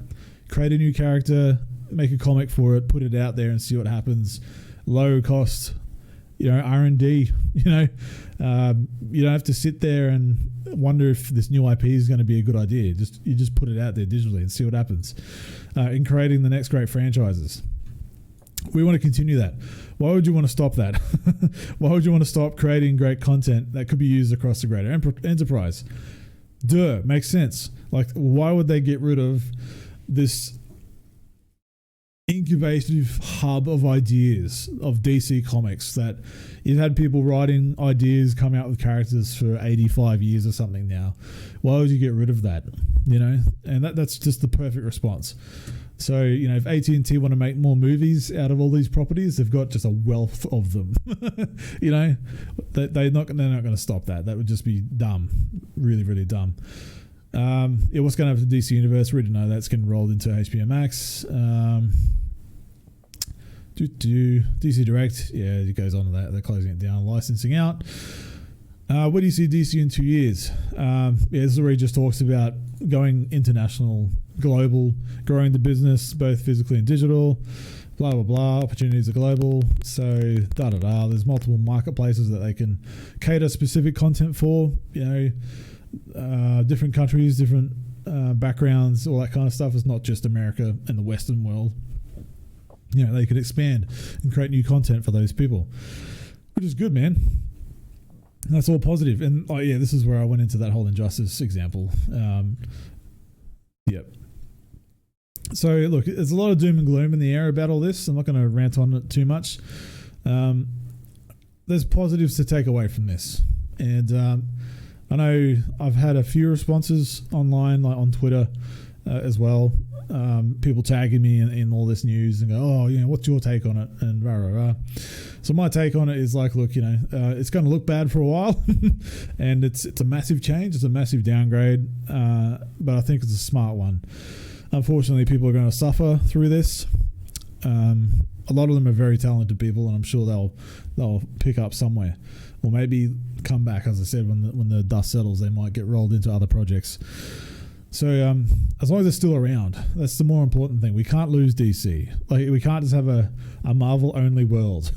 Create a new character, make a comic for it, put it out there and see what happens. Low cost, R&D, you don't have to sit there and wonder if this new IP is going to be a good idea. You just put it out there digitally and see what happens in creating the next great franchises. We want to continue that. Why would you want to stop that? Why would you want to stop creating great content that could be used across the greater enterprise? Makes sense. Like, why would they get rid of this incubative hub of ideas of DC Comics that you've had people writing ideas, come out with characters for 85 years or something now? Why would you get rid of that? And that's just the perfect response. So, if AT&T want to make more movies out of all these properties, they've got just a wealth of them. They're not going to stop that. That would just be dumb. Really, really dumb. What's going to happen to DC Universe? We don't know. That's getting rolled into HBO Max. DC Direct. Yeah, it goes on to that. They're closing it down, licensing out. Where do you see DC in 2 years? This is where he just talks about going international, global, growing the business, both physically and digital, blah, blah, blah. Opportunities are global. So, There's multiple marketplaces that they can cater specific content for, different countries, different backgrounds, all that kind of stuff. It's not just America and the Western world. They could expand and create new content for those people, which is good, man. That's all positive. And this is where I went into that whole Injustice example. Yep. So look, there's a lot of doom and gloom in the air about all this. I'm not going to rant on it too much. There's positives to take away from this. And I know I've had a few responses online, like on Twitter as well. People tagging me in all this news and go, what's your take on it? And rah, rah, rah. So my take on it is like, look, it's going to look bad for a while and it's a massive change. It's a massive downgrade. But I think it's a smart one. Unfortunately, people are going to suffer through this. A lot of them are very talented people, and I'm sure they'll pick up somewhere, or maybe come back. As I said, when the dust settles, they might get rolled into other projects. So as long as they're still around, that's the more important thing. We can't lose DC. Like, we can't just have a Marvel only world.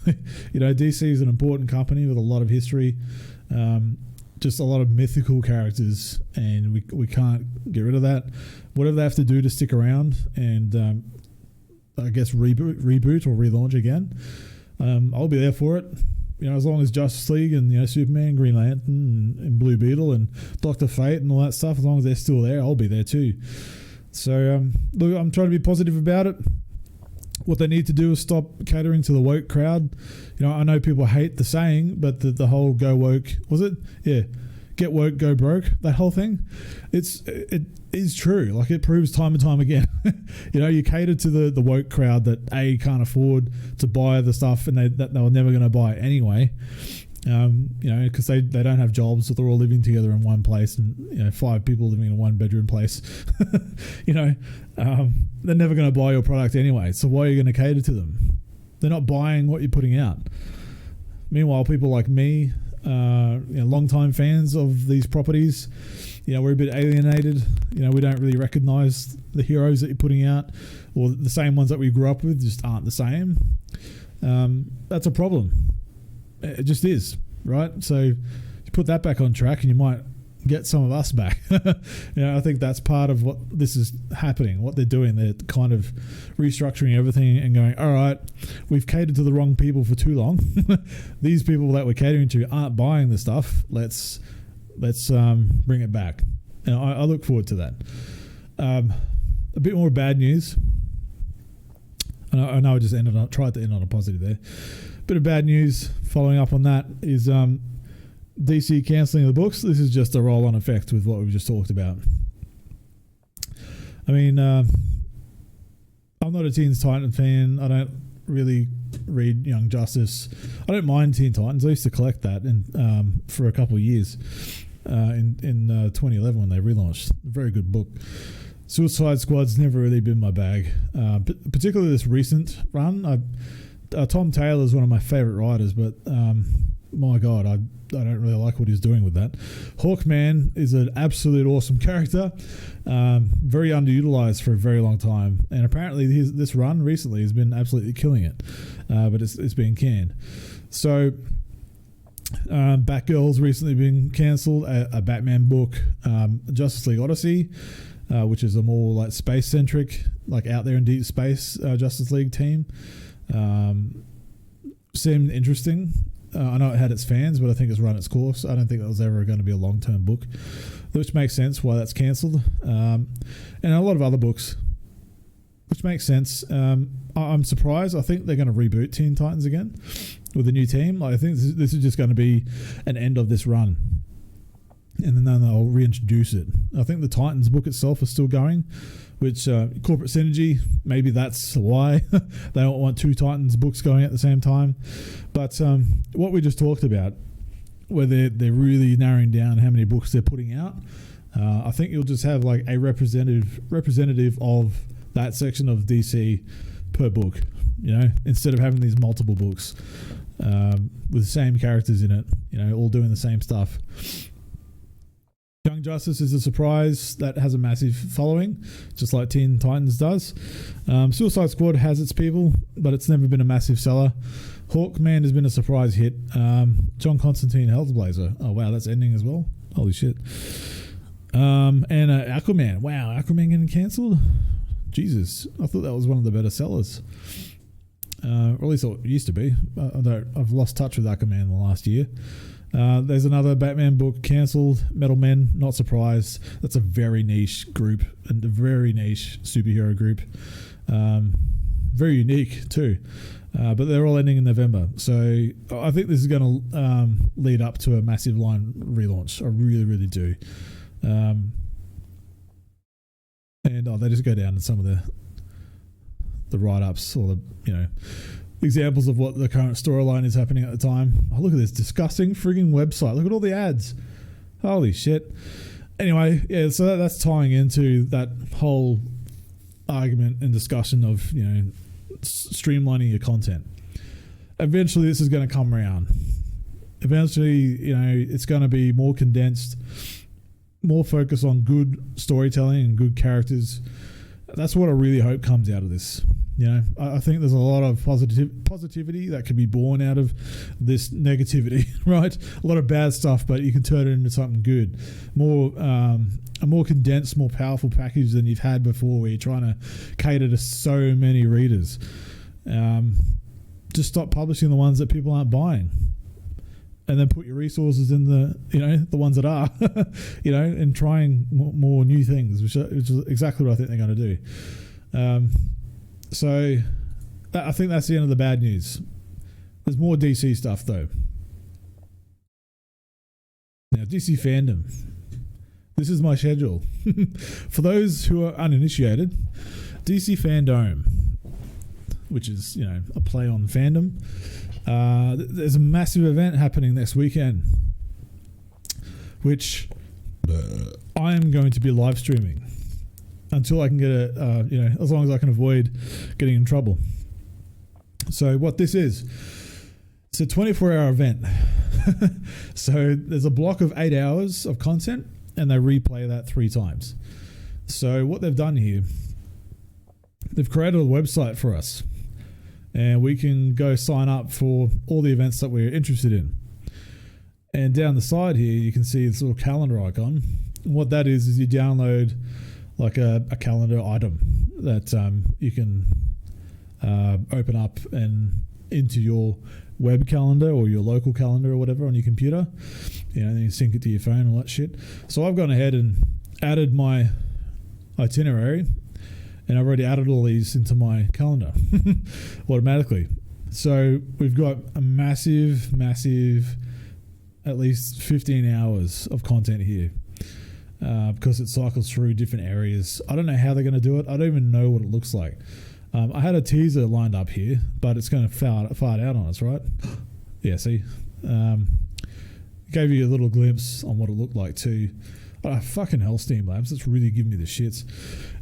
DC is an important company with a lot of history, just a lot of mythical characters, and we can't get rid of that. Whatever they have to do to stick around and I guess reboot or relaunch again, I'll be there for it. As long as Justice League and Superman, Green Lantern, and Blue Beetle and Dr. Fate and all that stuff, as long as they're still there, I'll be there too. So look, I'm trying to be positive about it. What they need to do is stop catering to the woke crowd. I know people hate the saying, but the whole go woke, was it? Yeah. Get woke, go broke, that whole thing. It is true. Like, it proves time and time again. You cater to the woke crowd that can't afford to buy the stuff and that they were never going to buy it anyway. Because they don't have jobs, so they're all living together in one place, and 5 people living in a 1-bedroom place. They're never going to buy your product anyway. So why are you going to cater to them? They're not buying what you're putting out. Meanwhile, people like me, long-time fans of these properties, we're a bit alienated. We don't really recognize the heroes that you're putting out, or the same ones that we grew up with just aren't the same. That's a problem. It just is, right? So you put that back on track and you might get some of us back. I think that's part of what this is happening, what they're doing. They're kind of restructuring everything and going, all right, we've catered to the wrong people for too long. These people that we're catering to aren't buying the stuff. Let's bring it back. And I look forward to that. A bit more bad news. I And I know I just tried to end on a positive there. Bit of bad news following up on that is DC cancelling the books. This is just a roll-on effect with what we've just talked about. I mean, I'm not a Teen Titan fan. I don't really read Young Justice. I don't mind Teen Titans. I used to collect that for a couple of years in 2011 when they relaunched. A very good book. Suicide Squad's never really been my bag, particularly this recent run. Tom Taylor is one of my favourite writers, but my God, I don't really like what he's doing with that. Hawkman is an absolute awesome character, very underutilized for a very long time, and apparently this run recently has been absolutely killing it, but it's been canned. So Batgirl's recently been cancelled, a Batman book, Justice League Odyssey, which is a more like space-centric, like out there in deep space Justice League team. Seemed interesting. I know it had its fans, but I think it's run its course. I don't think that was ever going to be a long-term book, which makes sense why that's cancelled. And a lot of other books, which makes sense. I'm surprised. I think they're going to reboot Teen Titans again with a new team. I think this is just going to be an end of this run, and then they'll reintroduce it. I think the Titans book itself is still going, which corporate synergy, maybe that's why they don't want two Titans books going at the same time. But what we just talked about, where they're really narrowing down how many books they're putting out, I think you'll just have like a representative of that section of DC per book, instead of having these multiple books with the same characters in it, all doing the same stuff. Young Justice is a surprise that has a massive following, just like Teen Titans does. Suicide Squad has its people, but it's never been a massive seller. Hawkman has been a surprise hit. John Constantine Hellblazer. Oh, wow, that's ending as well. Holy shit. And Aquaman. Wow, Aquaman getting cancelled? Jesus, I thought that was one of the better sellers. Or at least it used to be. I've lost touch with Aquaman in the last year. There's another Batman book cancelled, Metal Men, not surprised. That's a very niche group and a very niche superhero group. Very unique too. But they're all ending in November. So I think this is going to lead up to a massive line relaunch. I really, really do. And they just go down to some of the write-ups or the, examples of what the current storyline is happening at the time. Oh, look at this disgusting frigging website. Look at all the ads. Holy shit. Anyway, yeah, so that's tying into that whole argument and discussion of, streamlining your content. Eventually, this is going to come around. Eventually, it's going to be more condensed, more focus on good storytelling and good characters. That's what I really hope comes out of this. I think there's a lot of positivity that can be born out of this negativity, right? A lot of bad stuff, but you can turn it into something good. A more condensed, more powerful package than you've had before, where you're trying to cater to so many readers. Just stop publishing the ones that people aren't buying, and then put your resources in the ones that are, and trying more new things, which is exactly what I think they're going to do. So I think that's the end of the bad news. There's more DC stuff though. Now, DC fandom. This is my schedule. For those who are uninitiated, DC FanDome, which is, a play on fandom. There's a massive event happening next weekend, which I am going to be live streaming until I can get as long as I can avoid getting in trouble. So what this is, it's a 24-hour event. So there's a block of 8 hours of content, and they replay that 3 times. So what they've done here, they've created a website for us, and we can go sign up for all the events that we're interested in. And down the side here, you can see this little calendar icon. And what that is you download like a calendar item that you can open up and into your web calendar or your local calendar or whatever on your computer. Then you sync it to your phone and all that shit. So I've gone ahead and added my itinerary and I've already added all these into my calendar automatically. So we've got a massive, at least 15 hours of content here because it cycles through different areas. I don't know how they're going to do it. I don't even know what it looks like. I had a teaser lined up here, but it's going to fart out on us, right? Yeah, see? Gave you a little glimpse on what it looked like too. Fucking hell, Steam Labs. That's really giving me the shits.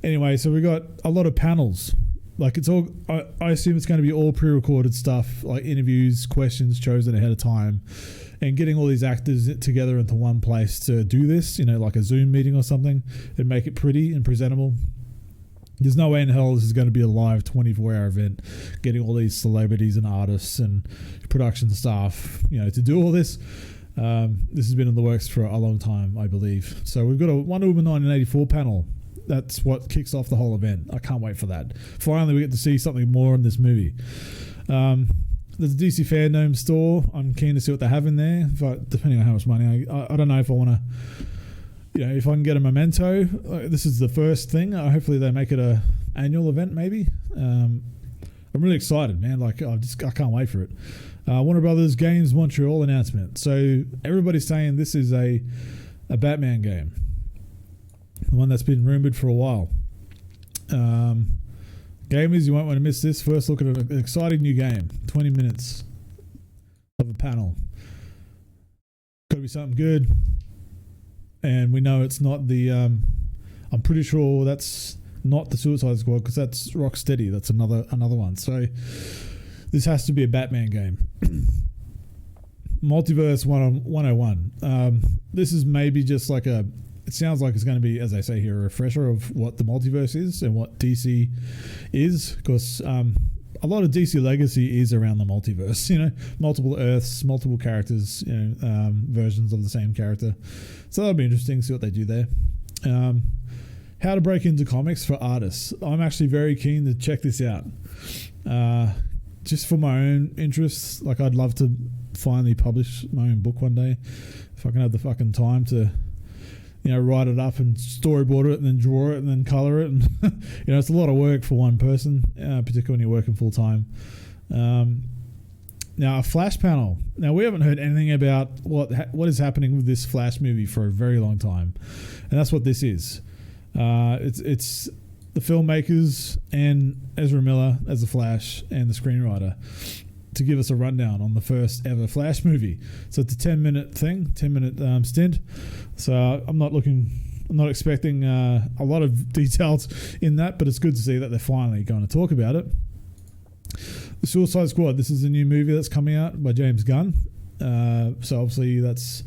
Anyway, so we got a lot of panels. Like it's all, I assume it's going to be all pre-recorded stuff, like interviews, questions chosen ahead of time, and getting all these actors together into one place to do this, like a Zoom meeting or something, and make it pretty and presentable. There's no way in hell this is going to be a live 24-hour event, getting all these celebrities and artists and production staff, to do all this. This has been in the works for a long time, I believe. So we've got a Wonder Woman 1984 panel. That's what kicks off the whole event. I can't wait for that. Finally, we get to see something more in this movie. There's a DC FanDome store. I'm keen to see what they have in there, but depending on how much money. I don't know if I want to, if I can get a memento. This is the first thing. Hopefully they make it a annual event maybe. I'm really excited, man. I can't wait for it. Warner Brothers Games Montreal announcement. So everybody's saying this is a Batman game. The one that's been rumored for a while. Gamers, you won't want to miss this. First look at an exciting new game. 20 minutes of a panel. Got to be something good. And we know it's not the... I'm pretty sure that's not the Suicide Squad because that's Rocksteady. That's another one. So this has to be a Batman game. Multiverse 101. This is maybe just like it sounds like it's going to be, as I say here, a refresher of what the multiverse is and what DC is, because a lot of DC legacy is around the multiverse, multiple Earths, multiple characters, versions of the same character. So that'll be interesting to see what they do there. How to break into comics for artists. I'm actually very keen to check this out. Just for my own interests, I'd love to finally publish my own book one day. If I can have the fucking time to write it up and storyboard it and then draw it and then color it. And, it's a lot of work for one person, particularly when you're working full time. Now, a Flash panel. Now, we haven't heard anything about what is happening with this Flash movie for a very long time. And that's what this is. It's the filmmakers and Ezra Miller as the Flash and the screenwriter to give us a rundown on the first ever Flash movie. So it's a 10-minute thing, 10-minute stint. So I'm not expecting a lot of details in that, but it's good to see that they're finally going to talk about it. The Suicide Squad. This is a new movie that's coming out by James Gunn. So obviously it's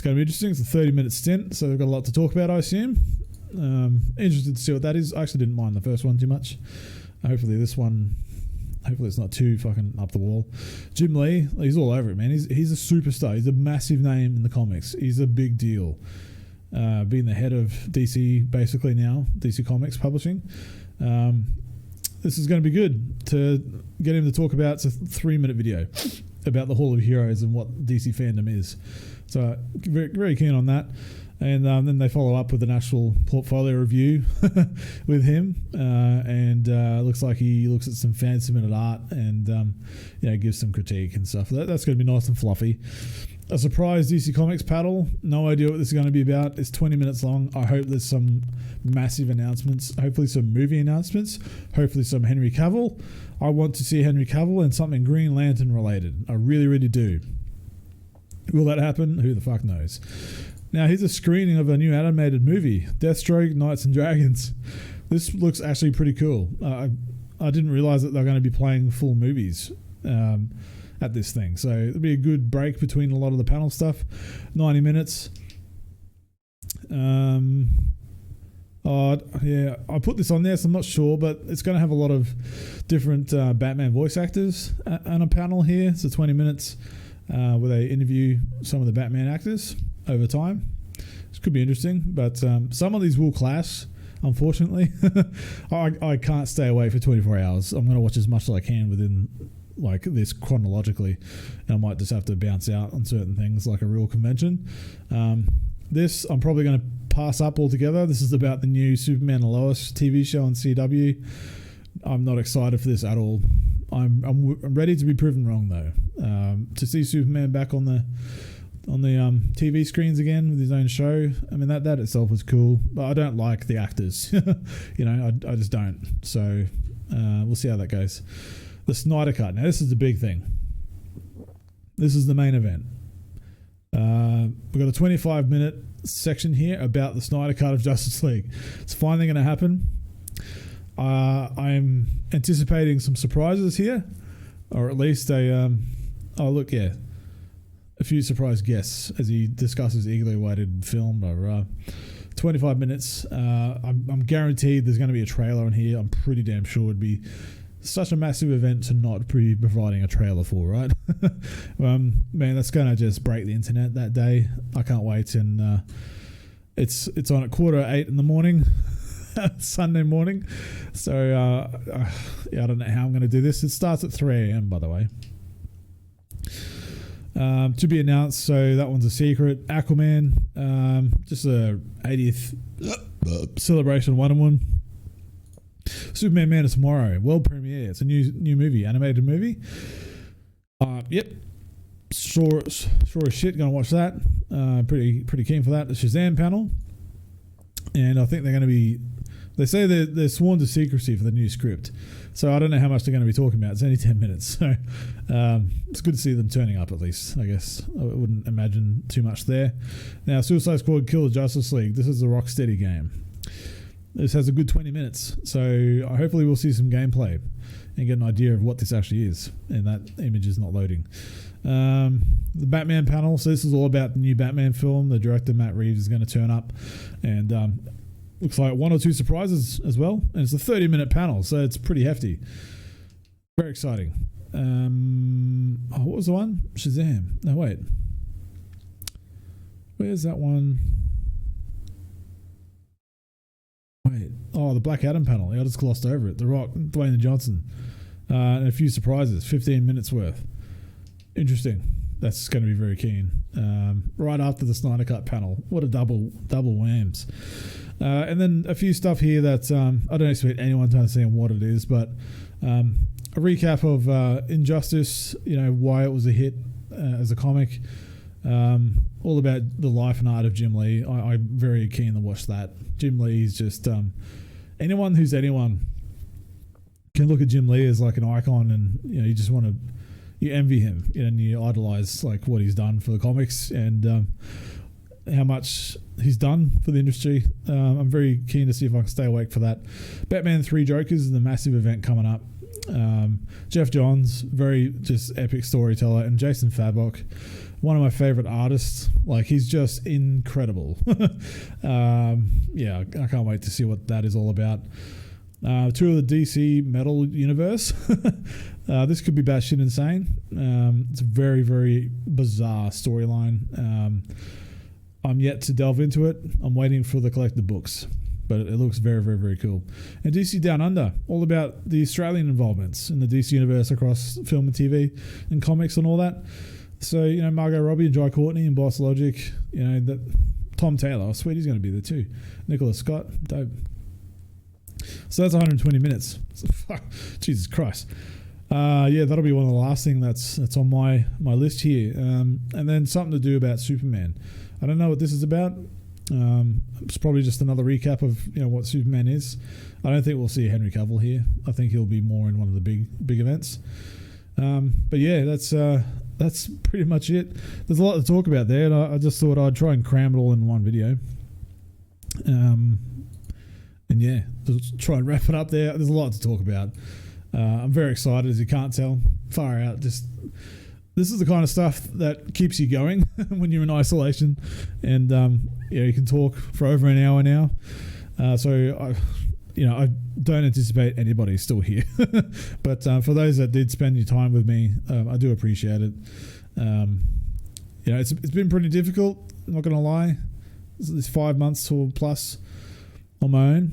going to be interesting. It's a 30-minute stint, so they've got a lot to talk about, I assume. Interested to see what that is. I actually didn't mind the first one too much. Hopefully it's not too fucking up the wall. Jim Lee, he's all over it, man. He's a superstar. He's a massive name in the comics. He's a big deal. Being the head of DC basically now, DC Comics Publishing. This is going to be good to get him to talk about. It's a 3-minute video about the Hall of Heroes and what DC fandom is. So very, very keen on that. And then they follow up with an actual portfolio review with him. Looks like he looks at some fan-submitted art and gives some critique and stuff. That's going to be nice and fluffy. A surprise DC Comics panel. No idea what this is going to be about. It's 20 minutes long. I hope there's some massive announcements. Hopefully some movie announcements. Hopefully some Henry Cavill. I want to see Henry Cavill and something Green Lantern related. I really, really do. Will that happen? Who the fuck knows? Now, here's a screening of a new animated movie, Deathstroke, Knights and Dragons. This looks actually pretty cool. I didn't realize that they're going to be playing full movies at this thing. So it'll be a good break between a lot of the panel stuff. 90 minutes. I put this on there, so I'm not sure, but it's going to have a lot of different Batman voice actors on a panel here. So 20 minutes where they interview some of the Batman actors over time. This could be interesting, but some of these will clash, unfortunately. I can't stay away for 24 hours. I'm going to watch as much as I can within this chronologically, and I might just have to bounce out on certain things like a real convention. This I'm probably going to pass up altogether. This is about the new Superman and Lois TV show on CW. I'm not excited for this at all. I'm ready to be proven wrong though. To see Superman back on the TV screens again with his own show. I mean that itself was cool, but I don't like the actors. I just don't. So we'll see how that goes. The Snyder Cut. Now this is the big thing. This is the main event. We've got a 25-minute section here about the Snyder Cut of Justice League. It's finally going to happen. I'm anticipating some surprises here, or at least a few surprise guests as he discusses eagerly awaited film. 25 minutes. I'm guaranteed there's going to be a trailer on here. I'm pretty damn sure it'd be such a massive event to not be providing a trailer for, right? Man, that's going to just break the internet that day. I can't wait. And it's on at 7:45 in the morning, Sunday morning. So I don't know how I'm going to do this. It starts at 3 a.m. by the way. To be announced, so that one's a secret. Aquaman, just a 80th celebration of Wonder Woman. Superman Man of Tomorrow, world premiere. It's a new movie, animated movie. Yep, sure as shit. Gonna watch that. Pretty keen for that. The Shazam panel, and I think they're going to be. They say they're sworn to secrecy for the new script, so I don't know how much they're going to be talking about. It's only 10 minutes, so it's good to see them turning up at least. I guess I wouldn't imagine too much there. Now, Suicide Squad: Kill the Justice League. This is a Rocksteady game. This has a good 20 minutes, so hopefully we'll see some gameplay and get an idea of what this actually is. And that image is not loading. The Batman panel. So this is all about the new Batman film. The director Matt Reeves is going to turn up, and looks like one or two surprises as well. And it's a 30-minute panel, so it's pretty hefty. Very exciting. What was the one? Shazam. No, wait. Where's that one? Wait. Oh, the Black Adam panel. I just glossed over it. The Rock, Dwayne Johnson. And a few surprises. 15 minutes worth. Interesting. That's going to be very keen. Right after the Snyder Cut panel. What a double whams. And then a few stuff here that I don't expect anyone to understand what it is, but a recap of Injustice, why it was a hit as a comic. All about the life and art of Jim Lee. I'm very keen to watch that. Jim Lee is just anyone who's anyone can look at Jim Lee as like an icon, and you just want to envy him, and you idolize like what he's done for the comics and how much he's done for the industry. I'm very keen to see if I can stay awake for that. Batman 3 Jokers is the massive event coming up. Jeff Johns, very just epic storyteller, and Jason Fabok, one of my favorite artists. Like, he's just incredible. Yeah, I can't wait to see what that is all about. Two of the DC Metal universe. This could be batshit insane. It's a very, very bizarre storyline. I'm yet to delve into it. I'm waiting for the collected books, but it looks very, very, very cool. And DC Down Under, all about the Australian involvements in the DC universe across film and TV and comics and all that. So, Margot Robbie and Jai Courtney and Boss Logic, that Tom Taylor, sweet, he's going to be there too. Nicholas Scott, dope. So that's 120 minutes. Jesus Christ. Yeah, that'll be one of the last things that's on my list here. And then something to do about Superman. I don't know what this is about. It's probably just another recap of what Superman is. I don't think we'll see Henry Cavill here. I think he'll be more in one of the big events. But yeah, that's pretty much it. There's a lot to talk about there, and I just thought I'd try and cram it all in one video. And yeah, just try and wrap it up there. There's a lot to talk about. I'm very excited, as you can't tell. Far out. This is the kind of stuff that keeps you going when you're in isolation, and you can talk for over an hour now. So I don't anticipate anybody still here, but for those that did spend your time with me, I do appreciate it. It's been pretty difficult. I'm not going to lie. This 5 months or plus on my own.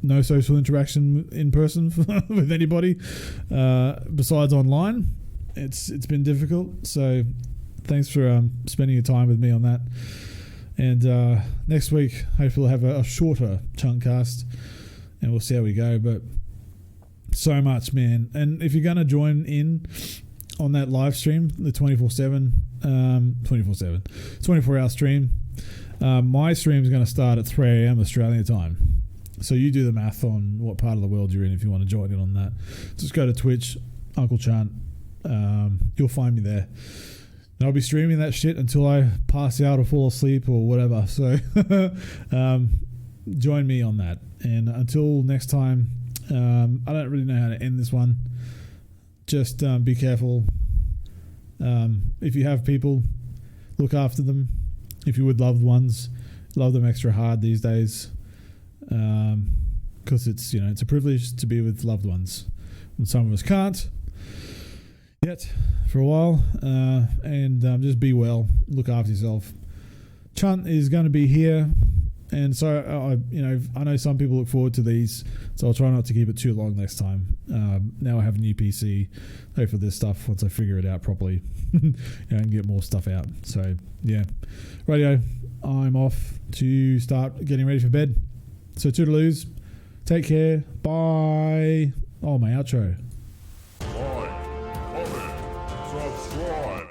No social interaction in person with anybody besides online. It's been difficult, so thanks for spending your time with me on that. And next week, hopefully we'll have a shorter Chuntcast, and we'll see how we go. But so much, man. And if you're going to join in on that live stream, the 24-hour stream, my stream is going to start at 3 a.m. Australian time. So you do the math on what part of the world you're in if you want to join in on that. Just go to Twitch, Uncle Chunt. You'll find me there. And I'll be streaming that shit until I pass out or fall asleep or whatever. So join me on that. And until next time, I don't really know how to end this one. Just be careful. If you have people, look after them. If you're with loved ones, love them extra hard these days. Because it's a privilege to be with loved ones. And some of us can't yet for a while. And just be well. Look after yourself. Chunt is going to be here. And so, I know some people look forward to these, so I'll try not to keep it too long next time. Now I have a new PC, hopefully this stuff, once I figure it out properly, and get more stuff out. So, yeah. Radio, I'm off to start getting ready for bed. So, toodaloos. Take care. Bye. Oh, my outro. Like, comment, subscribe.